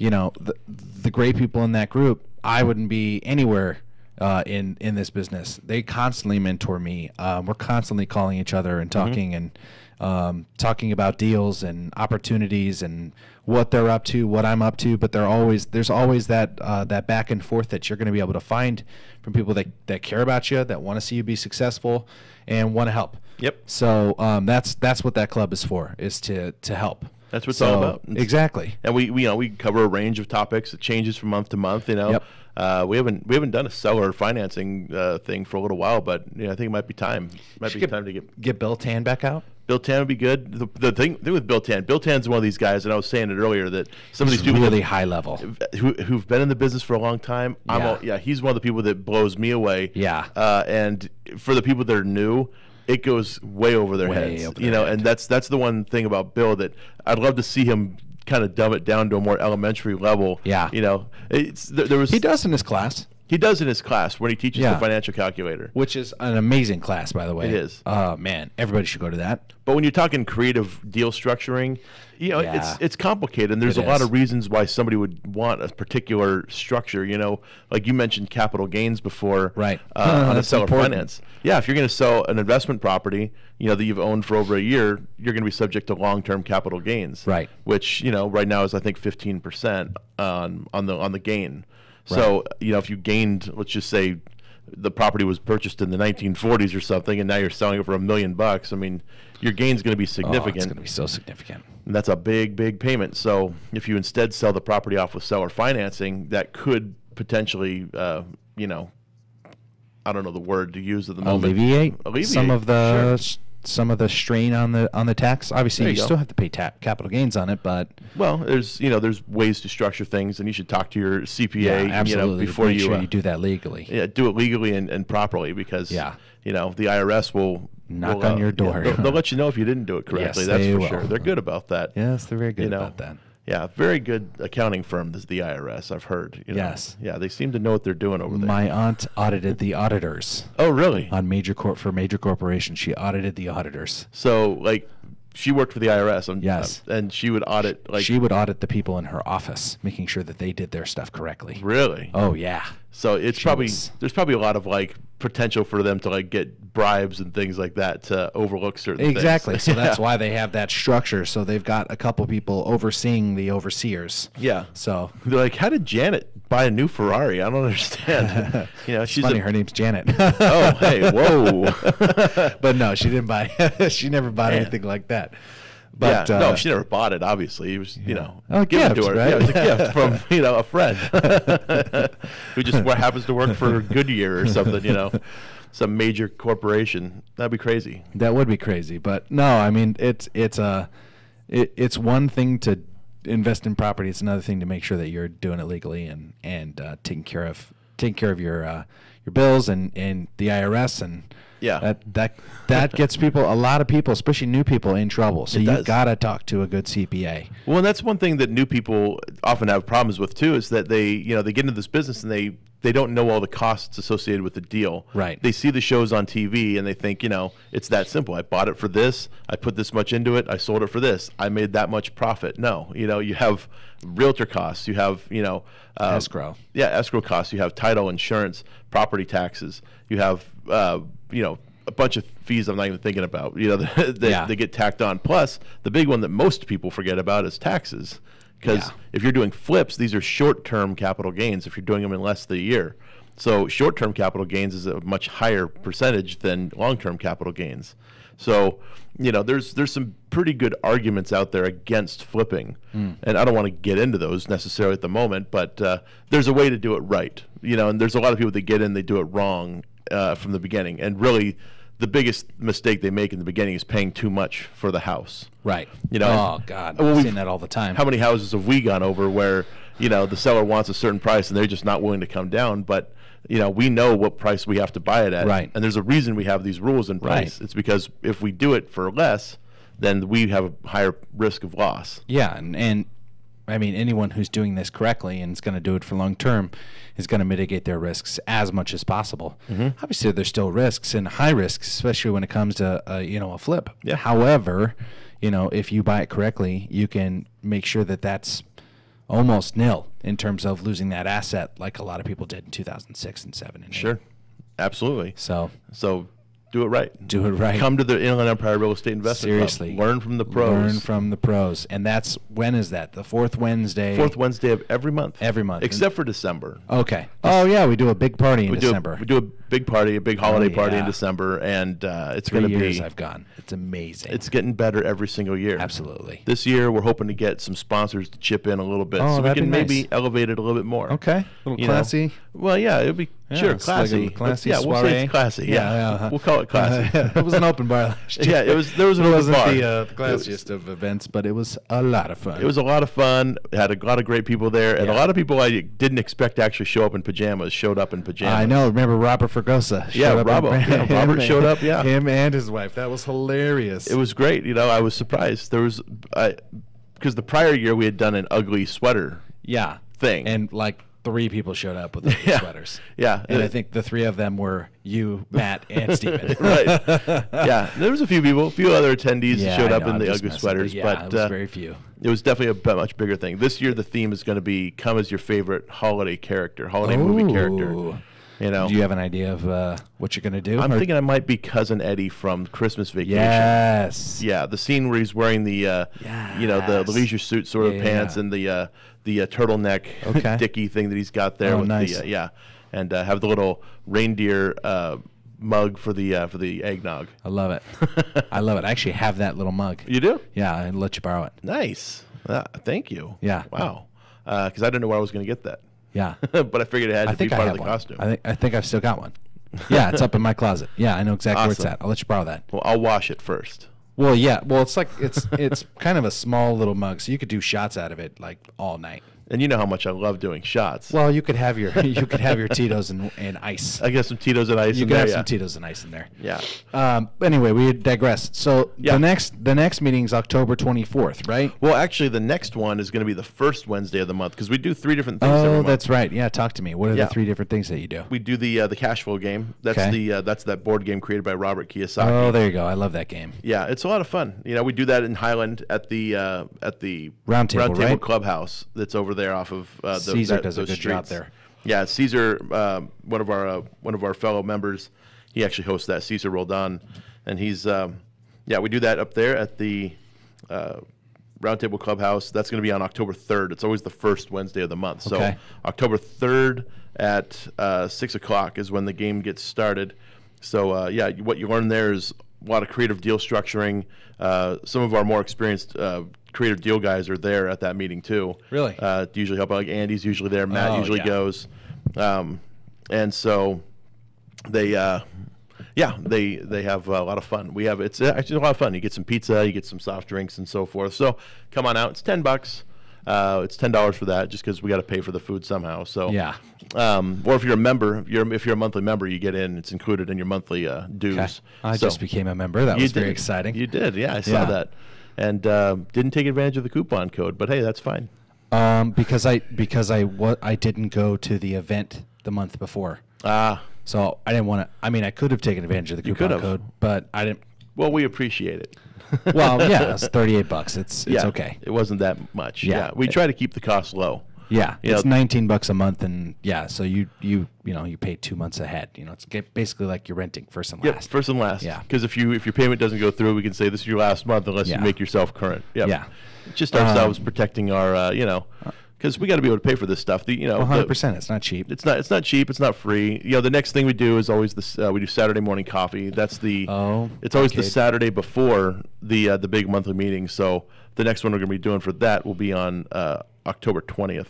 the great people in that group, I wouldn't be anywhere in this business. They constantly mentor me. We're constantly calling each other and talking and talking about deals and opportunities and what they're up to, what I'm up to. But there's always that that back and forth that you're going to be able to find from people that care about you, that want to see you be successful, and want to help. Yep. So that's what that club is for, is to help. That's what it's all about. Exactly. And we cover a range of topics. It changes from month to month. Yep. We haven't done a seller financing thing for a little while, but I think it might be time. Time to get Bill Tan back out. Bill Tan would be good. The thing with Bill Tan's one of these guys, and I was saying it earlier, that some of these people really high level who've been in the business for a long time. He's one of the people that blows me away. Yeah. And for the people that are new, it goes way over their heads. And that's the one thing about Bill that I'd love to see him kind of dumb it down to a more elementary level. Yeah. He does in his class. He does in his class when he teaches the financial calculator, which is an amazing class, by the way. It is. Oh man, everybody should go to that. But when you're talking creative deal structuring, it's complicated, and there's a lot of reasons why somebody would want a particular structure. Like you mentioned capital gains before, right? On a seller finance. Yeah, if you're going to sell an investment property, that you've owned for over a year, you're going to be subject to long-term capital gains, right? Which right now is I think 15% on the gain. So, if you gained, let's just say the property was purchased in the 1940s or something, and now you're selling it for $1 million, I mean, your gain's going to be significant. It's going to be so significant. And that's a big, big payment. So if you instead sell the property off with seller financing, that could potentially, I don't know the word to use at the moment. Alleviate some of the strain on the tax. Obviously, you still have to pay capital gains on it, but there's ways to structure things, and you should talk to your CPA, absolutely, before make sure you do that legally. Yeah, do it legally and properly, because the IRS will knock on your door. They'll let you know if you didn't do it correctly. Yes, that's for sure. They're good about that. Yes, they're very good about that. Yeah, very good accounting firm is the IRS, I've heard. Yes. Yeah, they seem to know what they're doing over there. My aunt audited the auditors. Oh, really? On major corporations, she audited the auditors. So, she worked for the IRS. Yes. And she would audit, she would audit the people in her office, making sure that they did their stuff correctly. Really? Oh, yeah. So there's probably a lot of potential for them to get bribes and things like that to overlook certain things. Exactly. So that's why they have that structure. So they've got a couple people overseeing the overseers. Yeah. So they're like, how did Janet buy a new Ferrari? I don't understand. She's funny. Her name's Janet. Oh, hey, whoa. But no, she didn't buy. She never bought anything like that. But no, she never bought it. Obviously, it was given gift, to her. Right? Yeah, it was a gift from a friend who just happens to work for Goodyear or something. Some major corporation. That'd be crazy. That would be crazy. But no, I mean it's one thing to invest in property. It's another thing to make sure that you're doing it legally and taking care of your bills and the IRS and. Yeah, that gets a lot of people, especially new people, in trouble. So you gotta talk to a good CPA. Well, and that's one thing that new people often have problems with too, is that they get into this business and they don't know all the costs associated with the deal. Right. They see the shows on TV and they think it's that simple. I bought it for this. I put this much into it. I sold it for this. I made that much profit. No, you have realtor costs. You have escrow. Yeah, escrow costs. You have title, insurance, property taxes. You have a bunch of fees I'm not even thinking about, they get tacked on. Plus, the big one that most people forget about is taxes. Because if you're doing flips, these are short-term capital gains if you're doing them in less than a year. So short-term capital gains is a much higher percentage than long-term capital gains. So, there's some pretty good arguments out there against flipping. And I don't want to get into those necessarily at the moment, but there's a way to do it right. And there's a lot of people that get in, they do it wrong from the beginning. And really, the biggest mistake they make in the beginning is paying too much for the house. Right. Oh, God. I've seen that all the time. How many houses have we gone over where, the seller wants a certain price and they're just not willing to come down, but we know what price we have to buy it at. Right. And there's a reason we have these rules in place. Right. It's because if we do it for less, then we have a higher risk of loss. Yeah, and I mean, anyone who's doing this correctly and is going to do it for long term is going to mitigate their risks as much as possible. Mm-hmm. Obviously, there's still risks and high risks, especially when it comes to a flip. Yeah. However, if you buy it correctly, you can make sure that that's almost nil in terms of losing that asset, like a lot of people did in 2006 and 7 and 8. Sure, absolutely. So Do it right. Do it right. Come to the Inland Empire Real Estate Investment Seriously. Club. Learn from the pros. Learn from the pros. And that's, when is that? The fourth Wednesday? Fourth Wednesday of every month. Every month. Except for December. Okay. Oh, yeah, we do a big party in December. We do a big party, a big holiday party in December, and it's going to be... 3 years I've gone. It's amazing. It's getting better every single year. Absolutely. This year, we're hoping to get some sponsors to chip in a little bit, so we can maybe elevate it a little bit more. Okay. A little classy. Well, yeah, it would be, sure, classy. Like a classy we'll say it's classy. Yeah. We'll call it classy. It was an open bar last year. Yeah, there was an open bar. It wasn't the classiest of events, but it was a lot of fun. It was a lot of fun. Had a lot of great people there, and a lot of people I didn't expect to actually show up in pajamas showed up in pajamas. I know. Remember Robert Fergosa? Robert showed up. Yeah, him and his wife. That was hilarious. It was great. I was surprised. There was because the prior year we had done an ugly sweater. Thing, and like 3 people showed up with ugly sweaters. Yeah, and I think the 3 of them were you, Matt, and Steven. Right. Yeah, there was a few other attendees that showed up in the ugly sweaters, but it was very few. It was definitely a much bigger thing. This year, the theme is going to be "Come as your favorite holiday character, holiday movie character." Do you have an idea of what you're going to do? I'm thinking I might be Cousin Eddie from Christmas Vacation. Yes. Yeah, the scene where he's wearing the the leisure suit sort of pants and the turtleneck dicky thing that he's got there. Oh, with nice. And have the little reindeer mug for the eggnog. I love it. I love it. I actually have that little mug. You do? Yeah, I'll let you borrow it. Nice. Thank you. Yeah. Wow. Because I didn't know where I was going to get that. Yeah. But I figured it had to be part of the costume. I think I've still got one. Yeah, it's up in my closet. Yeah, I know exactly where it's at. I'll let you borrow that. Well, I'll wash it first. Well, yeah. Well, it's like it's kind of a small little mug, so you could do shots out of it like all night. And you know how much I love doing shots. Well, you could have your Tito's and ice. I got some Tito's and ice. You could have some Tito's and ice in there. Yeah. Anyway, we digressed. So the next meeting is October 24th, right? Well, actually, the next one is going to be the first Wednesday of the month because we do 3 different things every month. That's right. Yeah, talk to me. What are the 3 different things that you do? We do the cash flow game. That's that's that board game created by Robert Kiyosaki. Oh, there you go. I love that game. Yeah, it's a lot of fun. We do that in Highland at the Round Table right? Clubhouse that's over there off of Caesar does a good streets. job there. Yeah, Caesar, one of our fellow members, he actually hosts that. Caesar Roldan, and he's we do that up there at the Round Table Clubhouse. That's going to be on October 3rd. It's always the first Wednesday of the month. So October 3rd at 6 o'clock is when the game gets started. So what you learn there is a lot of creative deal structuring. Some of our more experienced creative deal guys are there at that meeting too. Really? To usually help out. Like Andy's usually there. Matt usually goes. And so they have a lot of fun. It's actually a lot of fun. You get some pizza, you get some soft drinks and so forth. So come on out. It's $10. It's $10 for that, just because we got to pay for the food somehow. So or if you're a member, if you're a monthly member, you get in. It's included in your monthly dues. Okay. I just became a member. That was very exciting. You did, yeah. I saw that, and didn't take advantage of the coupon code, but hey, that's fine. Because I didn't go to the event the month before. So I didn't want to. I mean, I could have taken advantage of the coupon code, but I didn't. Well, we appreciate it. Well, yeah, it's $38. It's okay. It wasn't that much. Yeah, we try to keep the cost low. Yeah, it's $19 a month, and so you pay 2 months ahead. It's basically like you're renting first and last. First and last. Yeah, because if your payment doesn't go through, we can say this is your last month unless you make yourself current. Yep. Yeah, just ourselves protecting our because we got to be able to pay for this stuff. 100%. It's not cheap. It's not cheap. It's not free. The next thing we do is always this. We do Saturday morning coffee. That's it's always the Saturday before the big monthly meeting. So the next one we're going to be doing for that will be on October 20th.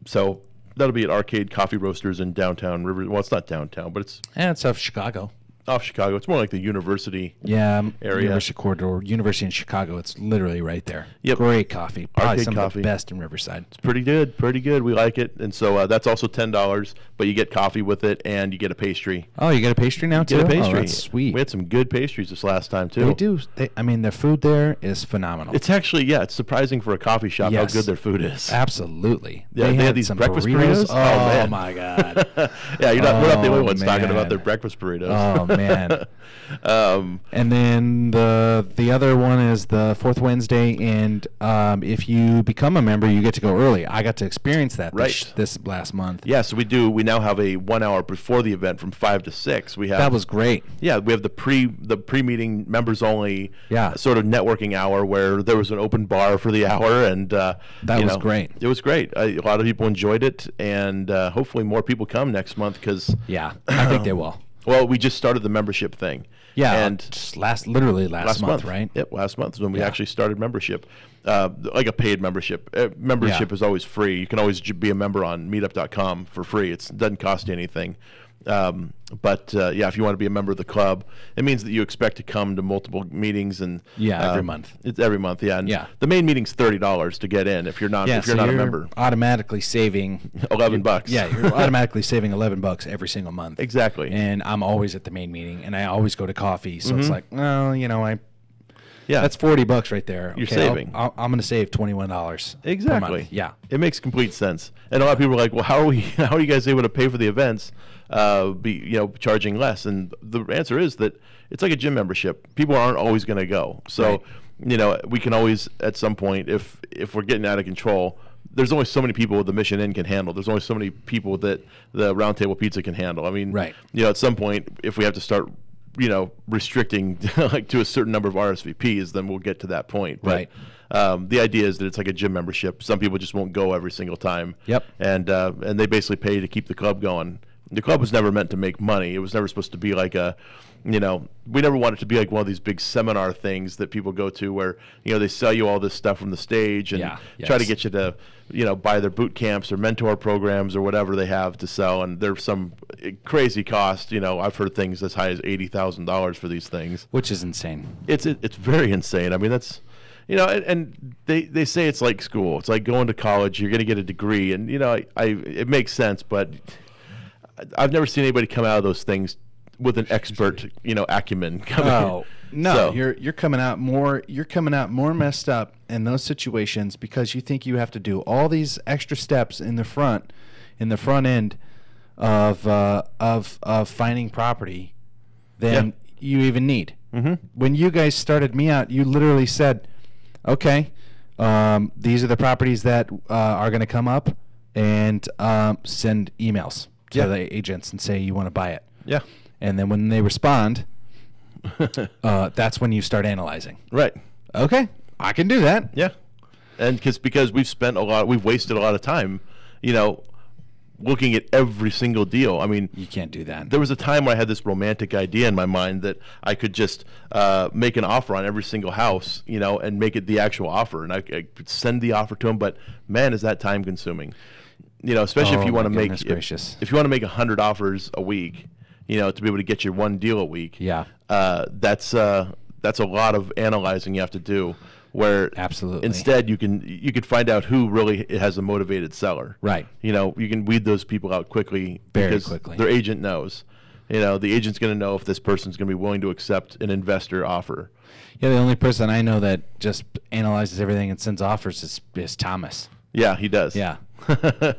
So that'll be at Arcade Coffee Roasters in downtown River. Well, it's not downtown, but it's off Chicago. Off Chicago. It's more like the university area. University corridor, University in Chicago. It's literally right there. Yep. Great coffee. Probably Arcade some coffee. of the best in Riverside. It's pretty good. We like it. And so that's also $10, but you get coffee with it and you get a pastry. Oh, you get a pastry now too? Get a pastry. Oh, that's sweet. We had some good pastries this last time too. They do. Their food there is phenomenal. It's actually, it's surprising for a coffee shop how good their food is. Absolutely. Yeah, they had these breakfast burritos. Oh, my God. Yeah, we're not the only ones talking about their breakfast burritos. Oh, man. And then the other one is the fourth Wednesday, and if you become a member, you get to go early. I got to experience that this last month. Yeah, so we now have a 1 hour before the event from 5 to 6. That was great. Yeah, we have the pre-meeting members only sort of networking hour where there was an open bar for the hour, and that was great. It was great. A lot of people enjoyed it, and hopefully more people come next month because I think they will. Well, we just started the membership thing. Yeah, and just last month, right? Yep, last month is when we actually started membership, like a paid membership. Membership is always free. You can always be a member on meetup.com for free. It doesn't cost you anything. But if you want to be a member of the club, it means that you expect to come to multiple meetings and every month. It's every month, and the main meeting's $30 to get in if you're not a member. Automatically saving $11. Yeah, you're automatically saving $11 every single month. Exactly. And I'm always at the main meeting, and I always go to coffee, so it's like, well, that's $40 right there. You're saving. I'm going to save $21. Exactly. Per month. Yeah, it makes complete sense. And a lot of people are like, well, how are you guys able to pay for the events? Charging less, and the answer is that it's like a gym membership. People aren't always going to go, so we can always at some point, if we're getting out of control, there's only so many people the Mission Inn can handle. There's only so many people that the Round Table Pizza can handle. I mean, at some point, if we have to start restricting like to a certain number of RSVPs, then we'll get to that point. But, the idea is that it's like a gym membership. Some people just won't go every single time. Yep. And they basically pay to keep the club going. The club was never meant to make money. It was never supposed to be like we never wanted it to be like one of these big seminar things that people go to where, they sell you all this stuff from the stage and try to get you to, buy their boot camps or mentor programs or whatever they have to sell. And there's some crazy cost. I've heard things as high as $80,000 for these things. Which is insane. It's very insane. I mean, that's... and they say it's like school. It's like going to college. You're going to get a degree, and it makes sense. But I've never seen anybody come out of those things with an expert, acumen. No, you're coming out more. You're coming out more messed up in those situations because you think you have to do all these extra steps in the front end of finding property than you even need. Mm-hmm. When you guys started me out, you literally said, okay, these are the properties that are going to come up, and send emails to the agents and say you want to buy it. Yeah. And then when they respond, that's when you start analyzing. Right. Okay, I can do that. Yeah. And because we've wasted a lot of time, looking at every single deal. I mean, you can't do that. There was a time where I had this romantic idea in my mind that I could just make an offer on every single house, and make it the actual offer, and I could send the offer to them. But man, is that time consuming? Especially if you want to make if you want to make 100 offers a week, to be able to get your one deal a week. Yeah. That's a lot of analyzing you have to do. Where absolutely instead you could find out who really has a motivated seller. Right. You can weed those people out quickly because their agent knows. The agent's going to know if this person's going to be willing to accept an investor offer. Yeah, the only person I know that just analyzes everything and sends offers is Thomas. Yeah, he does. Yeah.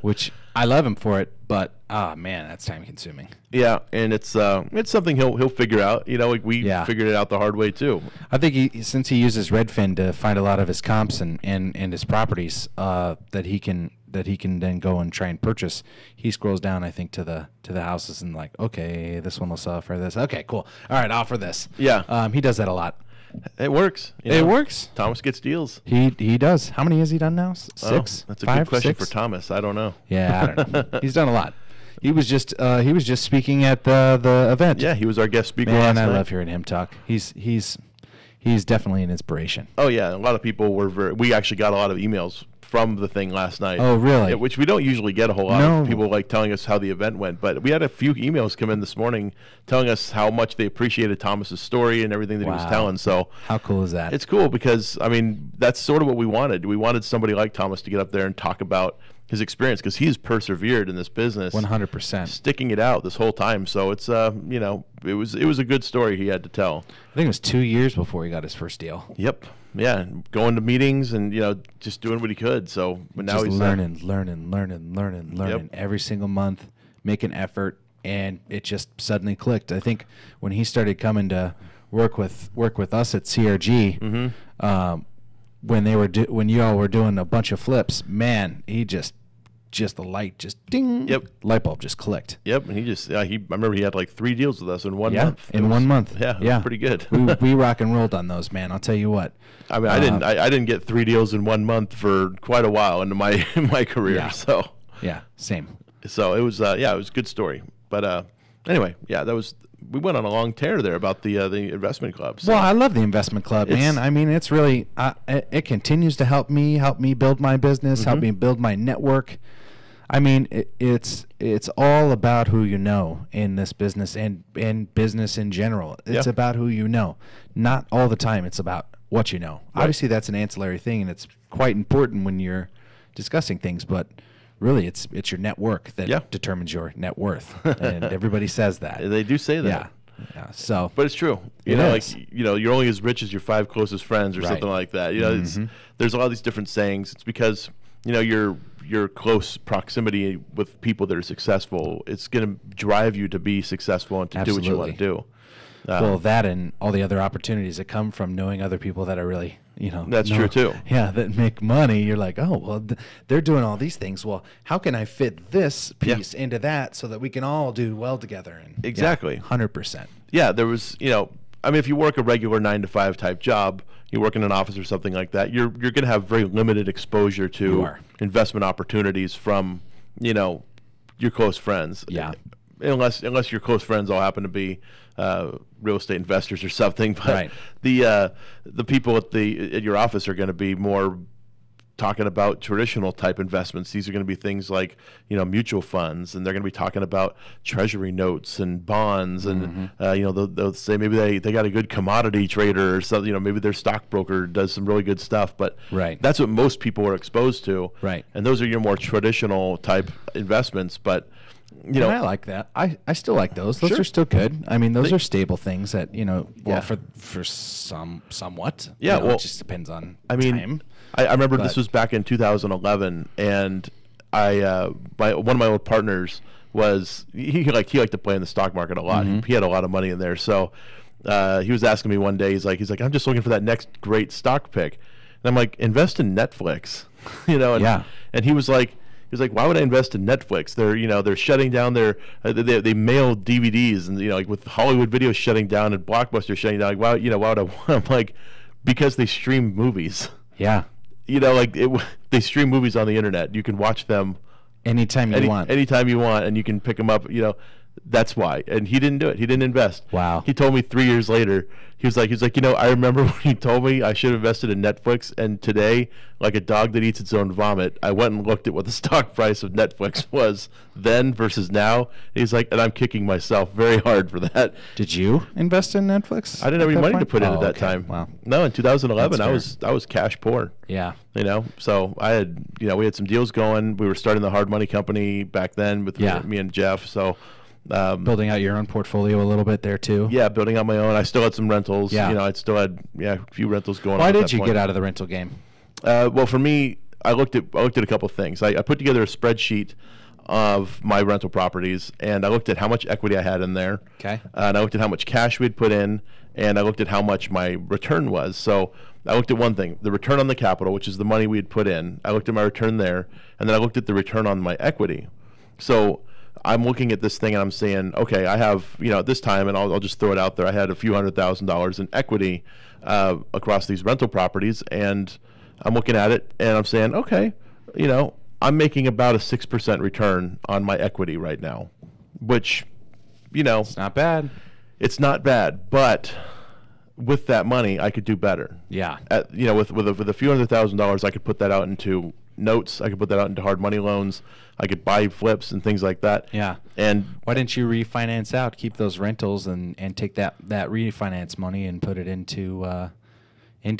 Which I love him for it, but man, that's time consuming. Yeah, and it's something he'll figure out. We figured it out the hard way too. I think since he uses Redfin to find a lot of his comps and his properties that he can then go and try and purchase, he scrolls down, I think, to the houses and like, okay, this one will sell for this. Okay, cool. All right, offer this. Yeah. He does that a lot. It works. It works. Thomas gets deals. He does. How many has he done now? 6? That's a 5, good question 6? for Thomas. I don't know. Yeah, I don't know. He's done a lot. He was just speaking at the event. Yeah, he was our guest speaker last night. I love hearing him talk. He's definitely an inspiration. Oh yeah, a lot of people we actually got a lot of emails from the thing last night. Oh, really? Yeah, which we don't usually get a whole lot of people telling us how the event went, but we had a few emails come in this morning telling us how much they appreciated Thomas's story and everything that he was telling. So how cool is that? It's cool because that's sort of what we wanted. We wanted somebody like Thomas to get up there and talk about his experience because he's persevered in this business 100%, sticking it out this whole time. So it's it was a good story he had to tell. I think it was 2 years before he got his first deal. Yep. Yeah, going to meetings and just doing what he could. So, but now just he's learning every single month, make an effort, and it just suddenly clicked. I think when he started coming to work with us at CRG, when when you all were doing a bunch of flips, man, he just the light just ding. Yep. Light bulb just clicked. Yep. And I remember he had like 3 deals with us in 1 month. In 1 month. Yeah. It was pretty good. we rock and rolled on those, man. I'll tell you what. I mean, I didn't get 3 deals in 1 month for quite a while into my career. Yeah. So yeah, same. So it was it was a good story. But anyway, we went on a long tear there about the investment club. So. Well, I love the investment club, man. I mean, it's really it continues to help me build my business, help me build my network. I mean, it's all about who you know in this business and business in general. It's about who you know. Not all the time. It's about what you know. Right. Obviously, that's an ancillary thing, and it's quite important when you're discussing things. But really, it's your network that determines your net worth, and everybody says that. They do say that. Yeah. So, but it's true. You're only as rich as your 5 closest friends, or something like that. You know, there's a lot of these different sayings. It's because your close proximity with people that are successful, it's going to drive you to be successful and to do what you want to do. Well, that and all the other opportunities that come from knowing other people that are really, That's true, too. Yeah, that make money. You're like, oh, well, they're doing all these things. Well, how can I fit this piece into that so that we can all do well together? And exactly. 100%. Yeah, there was, I mean, if you work a regular 9-to-5 type job, you work in an office or something like that, you're going to have very limited exposure to investment opportunities from, your close friends. Yeah. Unless your close friends all happen to be real estate investors or something. But right. The people at your office are going to be more talking about traditional type investments. These are going to be things like, mutual funds, and they're going to be talking about treasury notes and bonds, and they'll say maybe they got a good commodity trader or something. Maybe their stockbroker does some really good stuff. But that's what most people are exposed to. Right. And those are your more traditional type investments. But I like that. I still like those. Those are still good. I mean, those are stable things that for somewhat. Yeah. It just depends on time. I remember this was back in 2011, and one of my old partners was he liked to play in the stock market a lot. He had a lot of money in there, so he was asking me one day. He's like, I'm just looking for that next great stock pick, and I'm like, invest in Netflix, And he was like, why would I invest in Netflix? They're shutting down their they mail DVDs, and like with Hollywood Videos shutting down and Blockbuster shutting down. Like, why would I want? I'm like, because they stream movies. Yeah. They stream movies on the internet. You can watch them anytime you want. Anytime you want, and you can pick them up. That's why. And he didn't do it. He didn't invest. Wow. He told me 3 years later. He was like, I remember when you told me I should have invested in Netflix, and today, like a dog that eats its own vomit, I went and looked at what the stock price of Netflix was then versus now. And he's like, and I'm kicking myself very hard for that. Did you invest in Netflix? I didn't have any money to put in at that time. Wow. No, in 2011, I was cash poor. Yeah. So I had, we had some deals going. We were starting the hard money company back then with me and Jeff. So. Building out your own portfolio a little bit there too. Yeah, building out my own. I still had some rentals. Yeah. I still had a few rentals going on. Why did you get out of the rental game? Well, for me, I looked at a couple of things. I put together a spreadsheet of my rental properties, and I looked at how much equity I had in there. Okay. And I looked at how much cash we'd put in, and I looked at how much my return was. So I looked at one thing, the return on the capital, which is the money we had put in. I looked at my return there, and then I looked at the return on my equity. So I'm looking at this thing and I'm saying, okay, I have, at this time, and I'll just throw it out there, I had a few $100,000 in equity across these rental properties, and I'm looking at it and I'm saying, okay, I'm making about a 6% return on my equity right now, which, it's not bad. It's not bad, but with that money, I could do better. Yeah. With a few $100,000, I could put that out into notes. I could put that out into hard money loans. I could buy flips and things like that. Yeah. And why didn't you refinance out, keep those rentals, and take that refinance money and put it into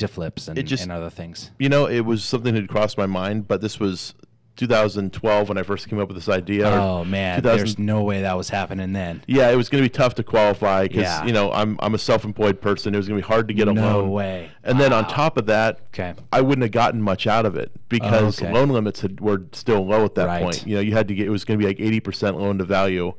flips and other things? It was something that had crossed my mind, but this was 2012 when I first came up with this idea. Oh man, there's no way that was happening then. Yeah, it was going to be tough to qualify because I'm a self-employed person. It was going to be hard to get a loan. No way. And then on top of that, I wouldn't have gotten much out of it because loan limits were still low at that point. You had to get, it was going to be like 80% loan to value,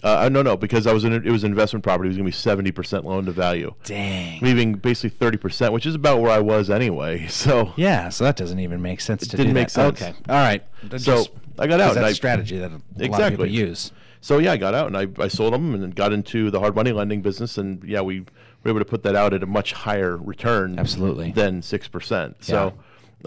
No, because it was an investment property. It was going to be 70% loan to value. Dang. Leaving basically 30%, which is about where I was anyway. So yeah, so that doesn't even make sense to do that. Didn't make sense. Okay, all right. So I got out. That's a strategy that a lot of people use. So yeah, I got out and I sold them and then got into the hard money lending business, and yeah, we were able to put that out at a much higher return. Absolutely. Than 6%. So.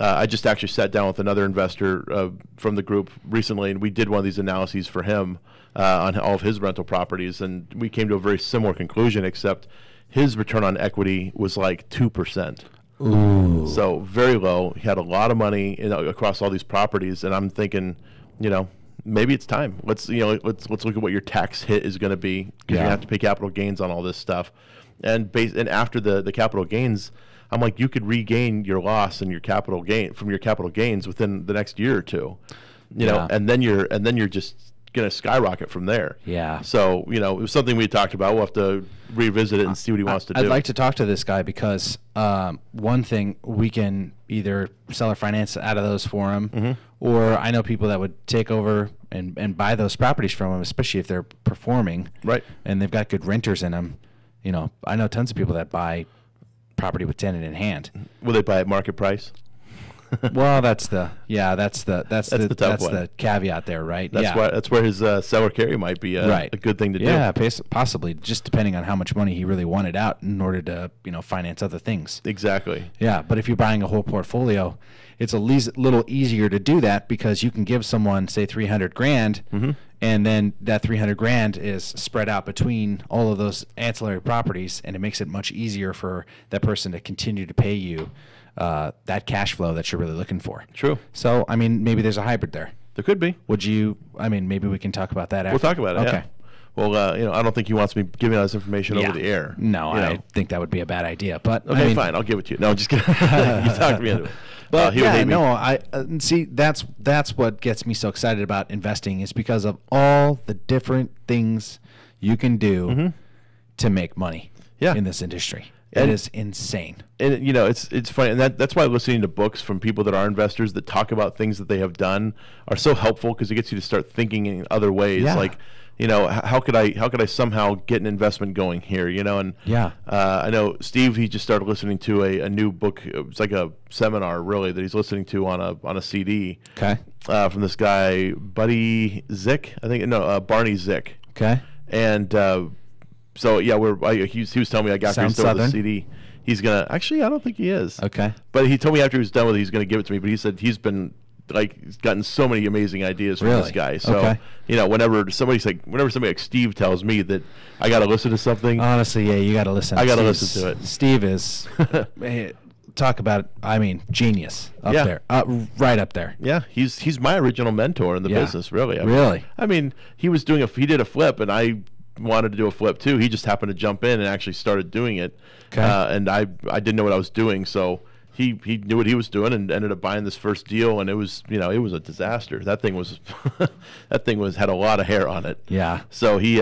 I just actually sat down with another investor from the group recently, and we did one of these analyses for him on all of his rental properties, and we came to a very similar conclusion, except his return on equity was like 2%. Ooh. So very low. He had a lot of money across all these properties, and I'm thinking, maybe it's time. Let's look at what your tax hit is going to be, because you have to pay capital gains on all this stuff, and after the capital gains. I'm like, you could regain your loss and your capital gain from your capital gains within the next year or two, and then you're just gonna skyrocket from there. Yeah. So it was something we talked about. We'll have to revisit it and see what he wants to do. I'd like to talk to this guy because one thing, we can either sell or finance out of those for him, or I know people that would take over and buy those properties from him, especially if they're performing, right, and they've got good renters in them. I know tons of people that buy property with tenant in hand. Will they buy at market price? Well, that's the tough one. The caveat there, right? That's where his seller carry might be a good thing to do. Yeah, possibly, just depending on how much money he really wanted out in order to finance other things. Exactly. Yeah, but if you're buying a whole portfolio, it's a little easier to do that because you can give someone, say, $300,000, and then that $300,000 is spread out between all of those ancillary properties, and it makes it much easier for that person to continue to pay you that cash flow that you're really looking for. True. So, maybe there's a hybrid there. There could be. Maybe we can talk about that after. We'll talk about it. Okay. Yeah. Well, I don't think he wants me giving out this information over the air. No, I think that would be a bad idea. But okay, fine, I'll give it to you. No, I'm just kidding. You talked me into it. But I see. That's what gets me so excited about investing is because of all the different things you can do to make money in this industry. It is insane. And it's funny, and that's why listening to books from people that are investors that talk about things that they have done are so helpful, because it gets you to start thinking in other ways. Yeah. Like, how could I somehow get an investment going here? And I know Steve, he just started listening to a new book. It's like a seminar really that he's listening to on a CD. Okay. From this guy Buddy Zick, Barney Zick. Okay. And so yeah, he was telling me I got the CD. He's gonna I don't think he is. Okay. But he told me after he was done with it, he's gonna give it to me. But he said he's been he's gotten so many amazing ideas from this guy. So whenever somebody like Steve tells me that I got to listen to something, honestly, you got to listen. I got to listen to it. Steve is talk about genius up there, right up there. Yeah, he's my original mentor in the business. Really, really. He did a flip, and I wanted to do a flip too. He just happened to jump in and actually started doing it. Okay. And I didn't know what I was doing, so. He knew what he was doing and ended up buying this first deal, and it was a disaster. That thing had a lot of hair on it. Yeah. So he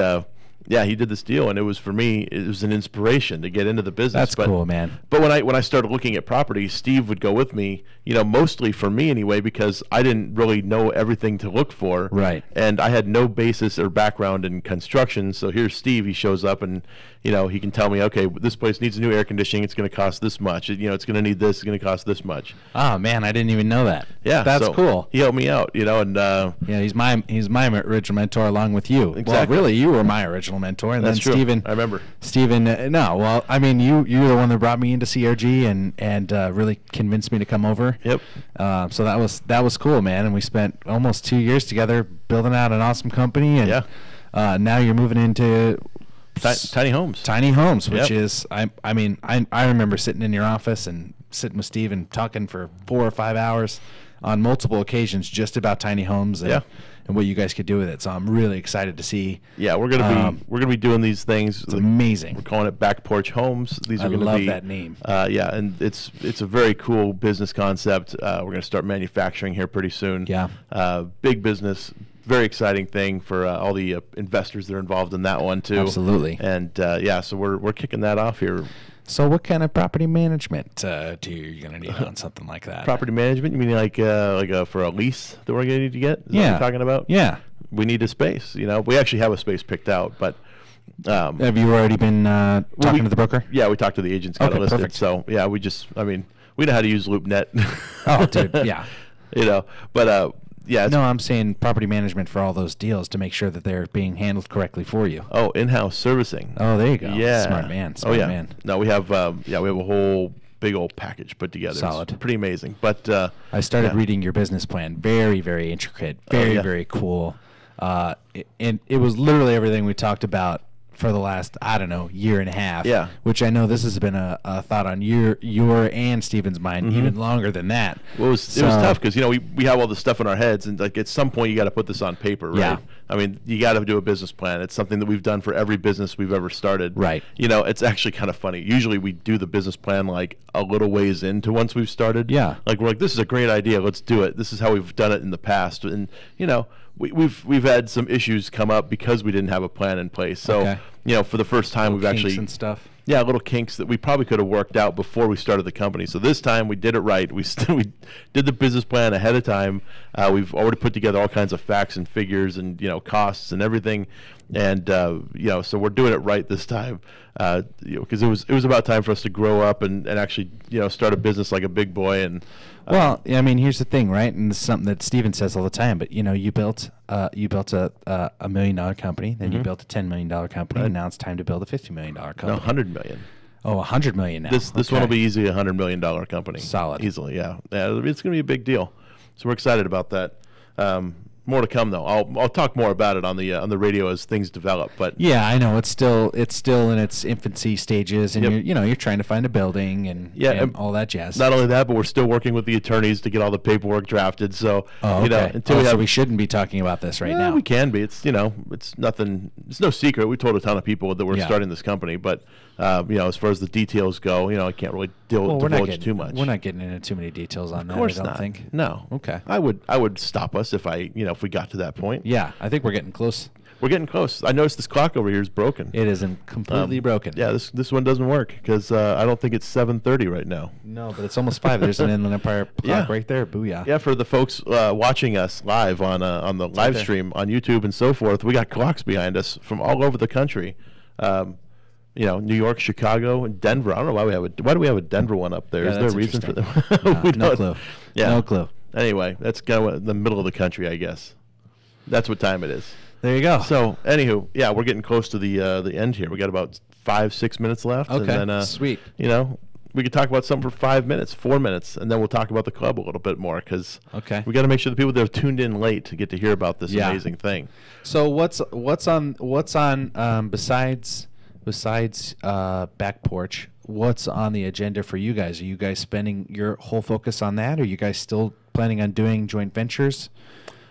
did this deal, and it was, for me, it was an inspiration to get into the business. That's cool, man. But when I started looking at property, Steve would go with me, mostly for me anyway, because I didn't really know everything to look for. Right. And I had no basis or background in construction. So here's Steve. He shows up, and he can tell me, okay, this place needs new air conditioning. It's going to cost this much. It's going to need this. It's going to cost this much. Oh man, I didn't even know that. Yeah, that's cool. He helped me out, and he's my original mentor along with you. Exactly. Well, really, you were my original mentor, and that's then true. Steven. I remember. Steven, you're the one that brought me into CRG and really convinced me to come over. Yep. So that was cool, man. And we spent almost 2 years together building out an awesome company. And now you're moving into tiny homes, which is I remember sitting in your office and sitting with Steve and talking for 4 or 5 hours on multiple occasions just about tiny homes and what you guys could do with it. So I'm really excited to see. Yeah, we're gonna be doing these things. It's amazing. We're calling it Back Porch Homes. These are I love that name. And it's a very cool business concept. We're gonna start manufacturing here pretty soon. Yeah. Big business. Very exciting thing for all the investors that are involved in that one too. Absolutely. And so we're kicking that off here. So what kind of property management you're going to need on something like that? Property management? You mean like for a lease that we're going to need to get? Is that what you're talking about? Yeah. we need a space. We actually have a space picked out, but. Have you already been talking to the broker? Yeah, we talked to the agents, got it listed. Perfect. So yeah, we know how to use LoopNet. Oh, dude, yeah. But yeah. No, I'm saying property management for all those deals to make sure that they're being handled correctly for you. Oh, in-house servicing. Oh, there you go. Yeah, smart man. Man. No, we have a whole big old package put together. Solid. It's pretty amazing. But I started reading your business plan. Very, very intricate. Very, very cool. And it was literally everything we talked about for the last, I don't know, year and a half. Yeah. Which I know this has been a thought on your and Steven's mind even longer than that. Well, it was tough because, we have all this stuff in our heads, and like at some point you got to put this on paper, right? Yeah. I mean, you got to do a business plan. It's something that we've done for every business we've ever started. Right. It's actually kind of funny. Usually we do the business plan like a little ways into once we've started. Yeah. Like we're like, this is a great idea. Let's do it. This is how we've done it in the past. And, we've had some issues come up because we didn't have a plan in place. So, for the first time, we've actually and stuff. Yeah, little kinks that we probably could have worked out before we started the company. So this time we did it right. We did the business plan ahead of time. We've already put together all kinds of facts and figures and costs and everything. And so we're doing it right this time. Because it was about time for us to grow up and actually start a business like a big boy. And well, I mean, here's the thing, right? And this is something that Steven says all the time. But you built a $1 million company, then you built a $10 million company, and now it's time to build a $50 million company. No, $100 million. Oh, $100 million now. This one will be easily a $100 million company. Solid, easily, yeah. It's going to be a big deal. So we're excited about that. More to come, though. I'll talk more about it on the radio as things develop. But yeah, I know it's still in its infancy stages, and you're trying to find a building and all that jazz. Not only that, but we're still working with the attorneys to get all the paperwork drafted. So until we shouldn't be talking about this right now. We can be. It's it's nothing. It's no secret. We told a ton of people that we're starting this company, but as far as the details go, I can't really divulge too much. We're not getting into too many details on that. Of course, I don't think. No. Okay. I would stop us if if we got to that point. Yeah, I think we're getting close. We're getting close. I noticed this clock over here is broken. It isn't completely broken. Yeah, this one doesn't work because I don't think it's 7:30 right now. No, but it's almost 5. There's an Inland Empire clock right there. Booyah. Yeah, for the folks watching us live on the live stream on YouTube and so forth, we got clocks behind us from all over the country. New York, Chicago, and Denver. I don't know why do we have a Denver one up there? Yeah, is there a reason for them? No clue. Yeah. No clue. Anyway, that's kind of the middle of the country, I guess. That's what time it is. There you go. So, anywho, yeah, we're getting close to the end here. We got about 5-6 minutes left. Okay, and then, sweet. We could talk about something for 5 minutes, 4 minutes, and then we'll talk about the club a little bit more because we got to make sure the people that have tuned in late to get to hear about this amazing thing. So, what's on besides back porch? What's on the agenda for you guys? Are you guys spending your whole focus on that? Are you guys still planning on doing joint ventures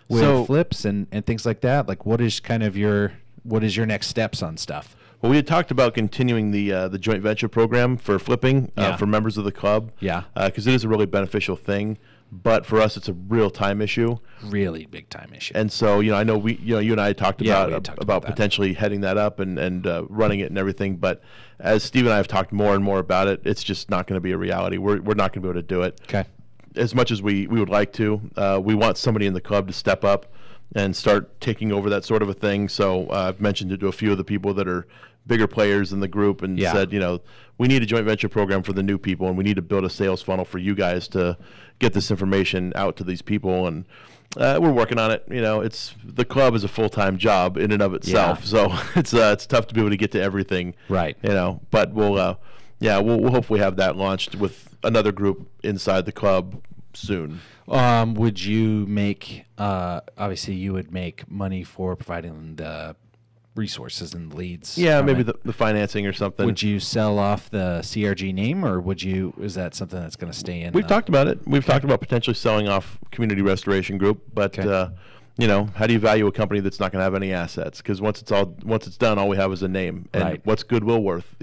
with flips and things like that? Like, what is your next steps on stuff? Well, we had talked about continuing the joint venture program for flipping for members of the club. Yeah, because it is a really beneficial thing. But for us, it's a real time issue. Really big time issue. And so, I know you and I talked about potentially heading that up and running it and everything. But as Steve and I have talked more and more about it, it's just not going to be a reality. We're not going to be able to do it. Okay. As much as we would like to, we want somebody in the club to step up and start taking over that sort of a thing. So I've mentioned it to a few of the people that are bigger players in the group and said, we need a joint venture program for the new people, and we need to build a sales funnel for you guys to get this information out to these people. And we're working on it. The club is a full-time job in and of itself, so it's tough to be able to get to everything. Right. But we'll hopefully have that launched with another group inside the club soon. Would you make? Obviously, you would make money for providing the resources and leads. Yeah, maybe the financing or something. Would you sell off the CRG name, or is that something that's going to stay in? We've talked about it. We've talked about potentially selling off Community Restoration Group, but how do you value a company that's not going to have any assets? Because once it's done, all we have is a name. And what's goodwill worth?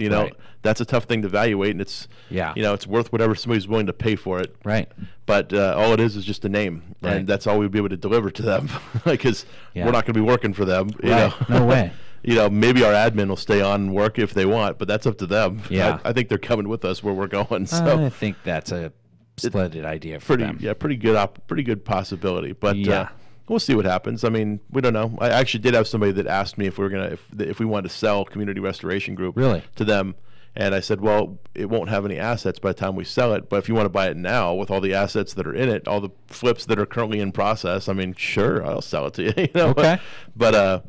That's a tough thing to evaluate, and it's it's worth whatever somebody's willing to pay for it. Right. But all it is just a name, and that's all we'd be able to deliver to them, because we're not going to be working for them. No way. Maybe our admin will stay on and work if they want, but that's up to them. Yeah. I think they're coming with us where we're going. So I think that's a splendid idea for them. Yeah, pretty good possibility. But We'll see what happens. I mean, we don't know. I actually did have somebody that asked me if we wanted to sell Community Restoration Group to them. And I said, well, it won't have any assets by the time we sell it. But if you want to buy it now with all the assets that are in it, all the flips that are currently in process, I mean, sure, I'll sell it to you. Okay. But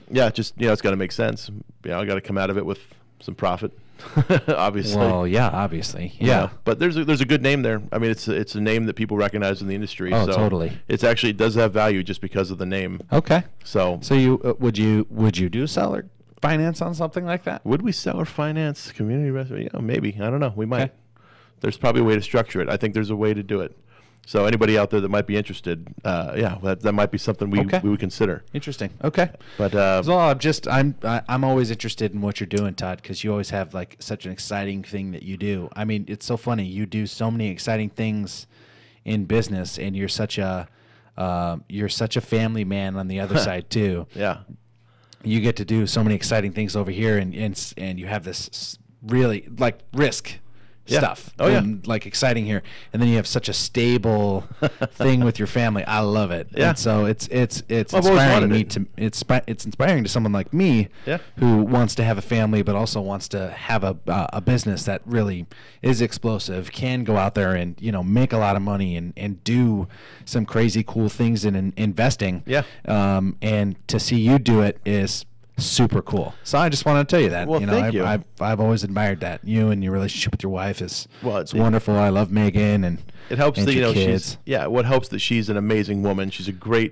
yeah, just, it's got to make sense. I got to come out of it with some profit, obviously. Well, yeah, obviously. Yeah. But there's a good name there. I mean, it's a name that people recognize in the industry. Oh, so totally. It does have value just because of the name. Okay. So you would you do seller finance on something like that? Would we sell or finance community restaurant? Maybe. I don't know. We might. Okay. There's probably a way to structure it. I think there's a way to do it. So anybody out there that might be interested, that might be something we would consider. Interesting. Okay. But I'm always interested in what you're doing, Todd, because you always have like such an exciting thing that you do. I mean, it's so funny. You do so many exciting things in business, and you're such a family man on the other side too. Yeah. You get to do so many exciting things over here, and you have this really like risk stuff. Oh, and like exciting here, and then you have such a stable thing with your family. I love it. Yeah. And so it's inspiring me to it's inspiring to someone like me who wants to have a family but also wants to have a business that really is explosive, can go out there and make a lot of money and do some crazy cool things in investing. Yeah. And to see you do it is super cool. So I just want to tell you that. Well, thank you. I've always admired that. You and your relationship with your wife is it's wonderful. I love Megan, and it helps that your kids. What helps that she's an amazing woman. She's a great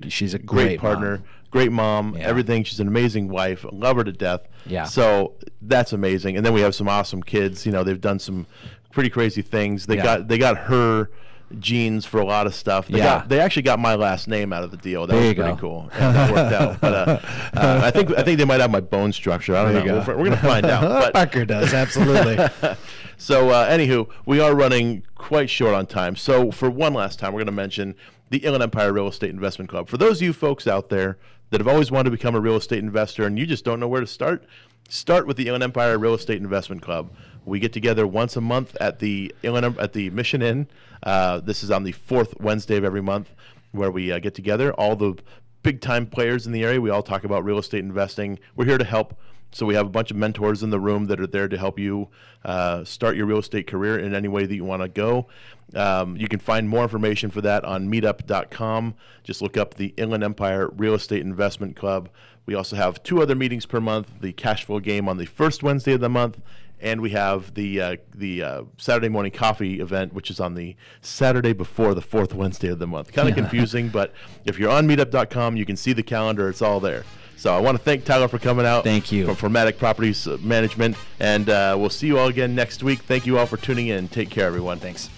partner, mom. Great mom. Everything. She's an amazing wife. I love her to death. Yeah. So that's amazing. And then we have some awesome kids. They've done some pretty crazy things. They got her genes for a lot of stuff. They actually got my last name out of the deal. That was pretty cool. Yeah, that worked out. But I think they might have my bone structure. I don't know. We're gonna find out. But Parker does, absolutely. So anywho, we are running quite short on time. So for one last time, we're going to mention the Inland Empire Real Estate Investment Club. For those of you folks out there that have always wanted to become a real estate investor and you just don't know where to start with the Inland Empire Real Estate Investment Club. We get together once a month at the Mission Inn. This is on the fourth Wednesday of every month, where we get together. All the big-time players in the area. We all talk about real estate investing. We're here to help. So we have a bunch of mentors in the room that are there to help you start your real estate career in any way that you want to go. You can find more information for that on meetup.com. Just look up the Inland Empire Real Estate Investment Club. We also have 2 other meetings per month, the cash flow game on the first Wednesday of the month, and we have the Saturday morning coffee event, which is on the Saturday before the fourth Wednesday of the month. Kind of confusing, but if you're on meetup.com, you can see the calendar. It's all there. So I want to thank Tyler for coming out. Thank you. From Formatic Properties Management. And we'll see you all again next week. Thank you all for tuning in. Take care, everyone. Thanks.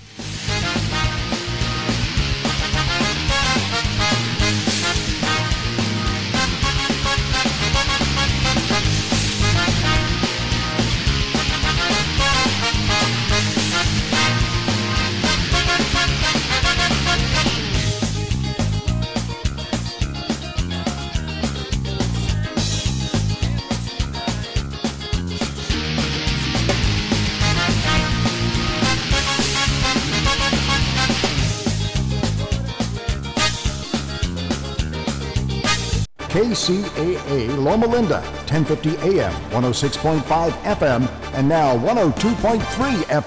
KCAA Loma Linda, 1050 AM, 106.5 FM, and now 102.3 FM.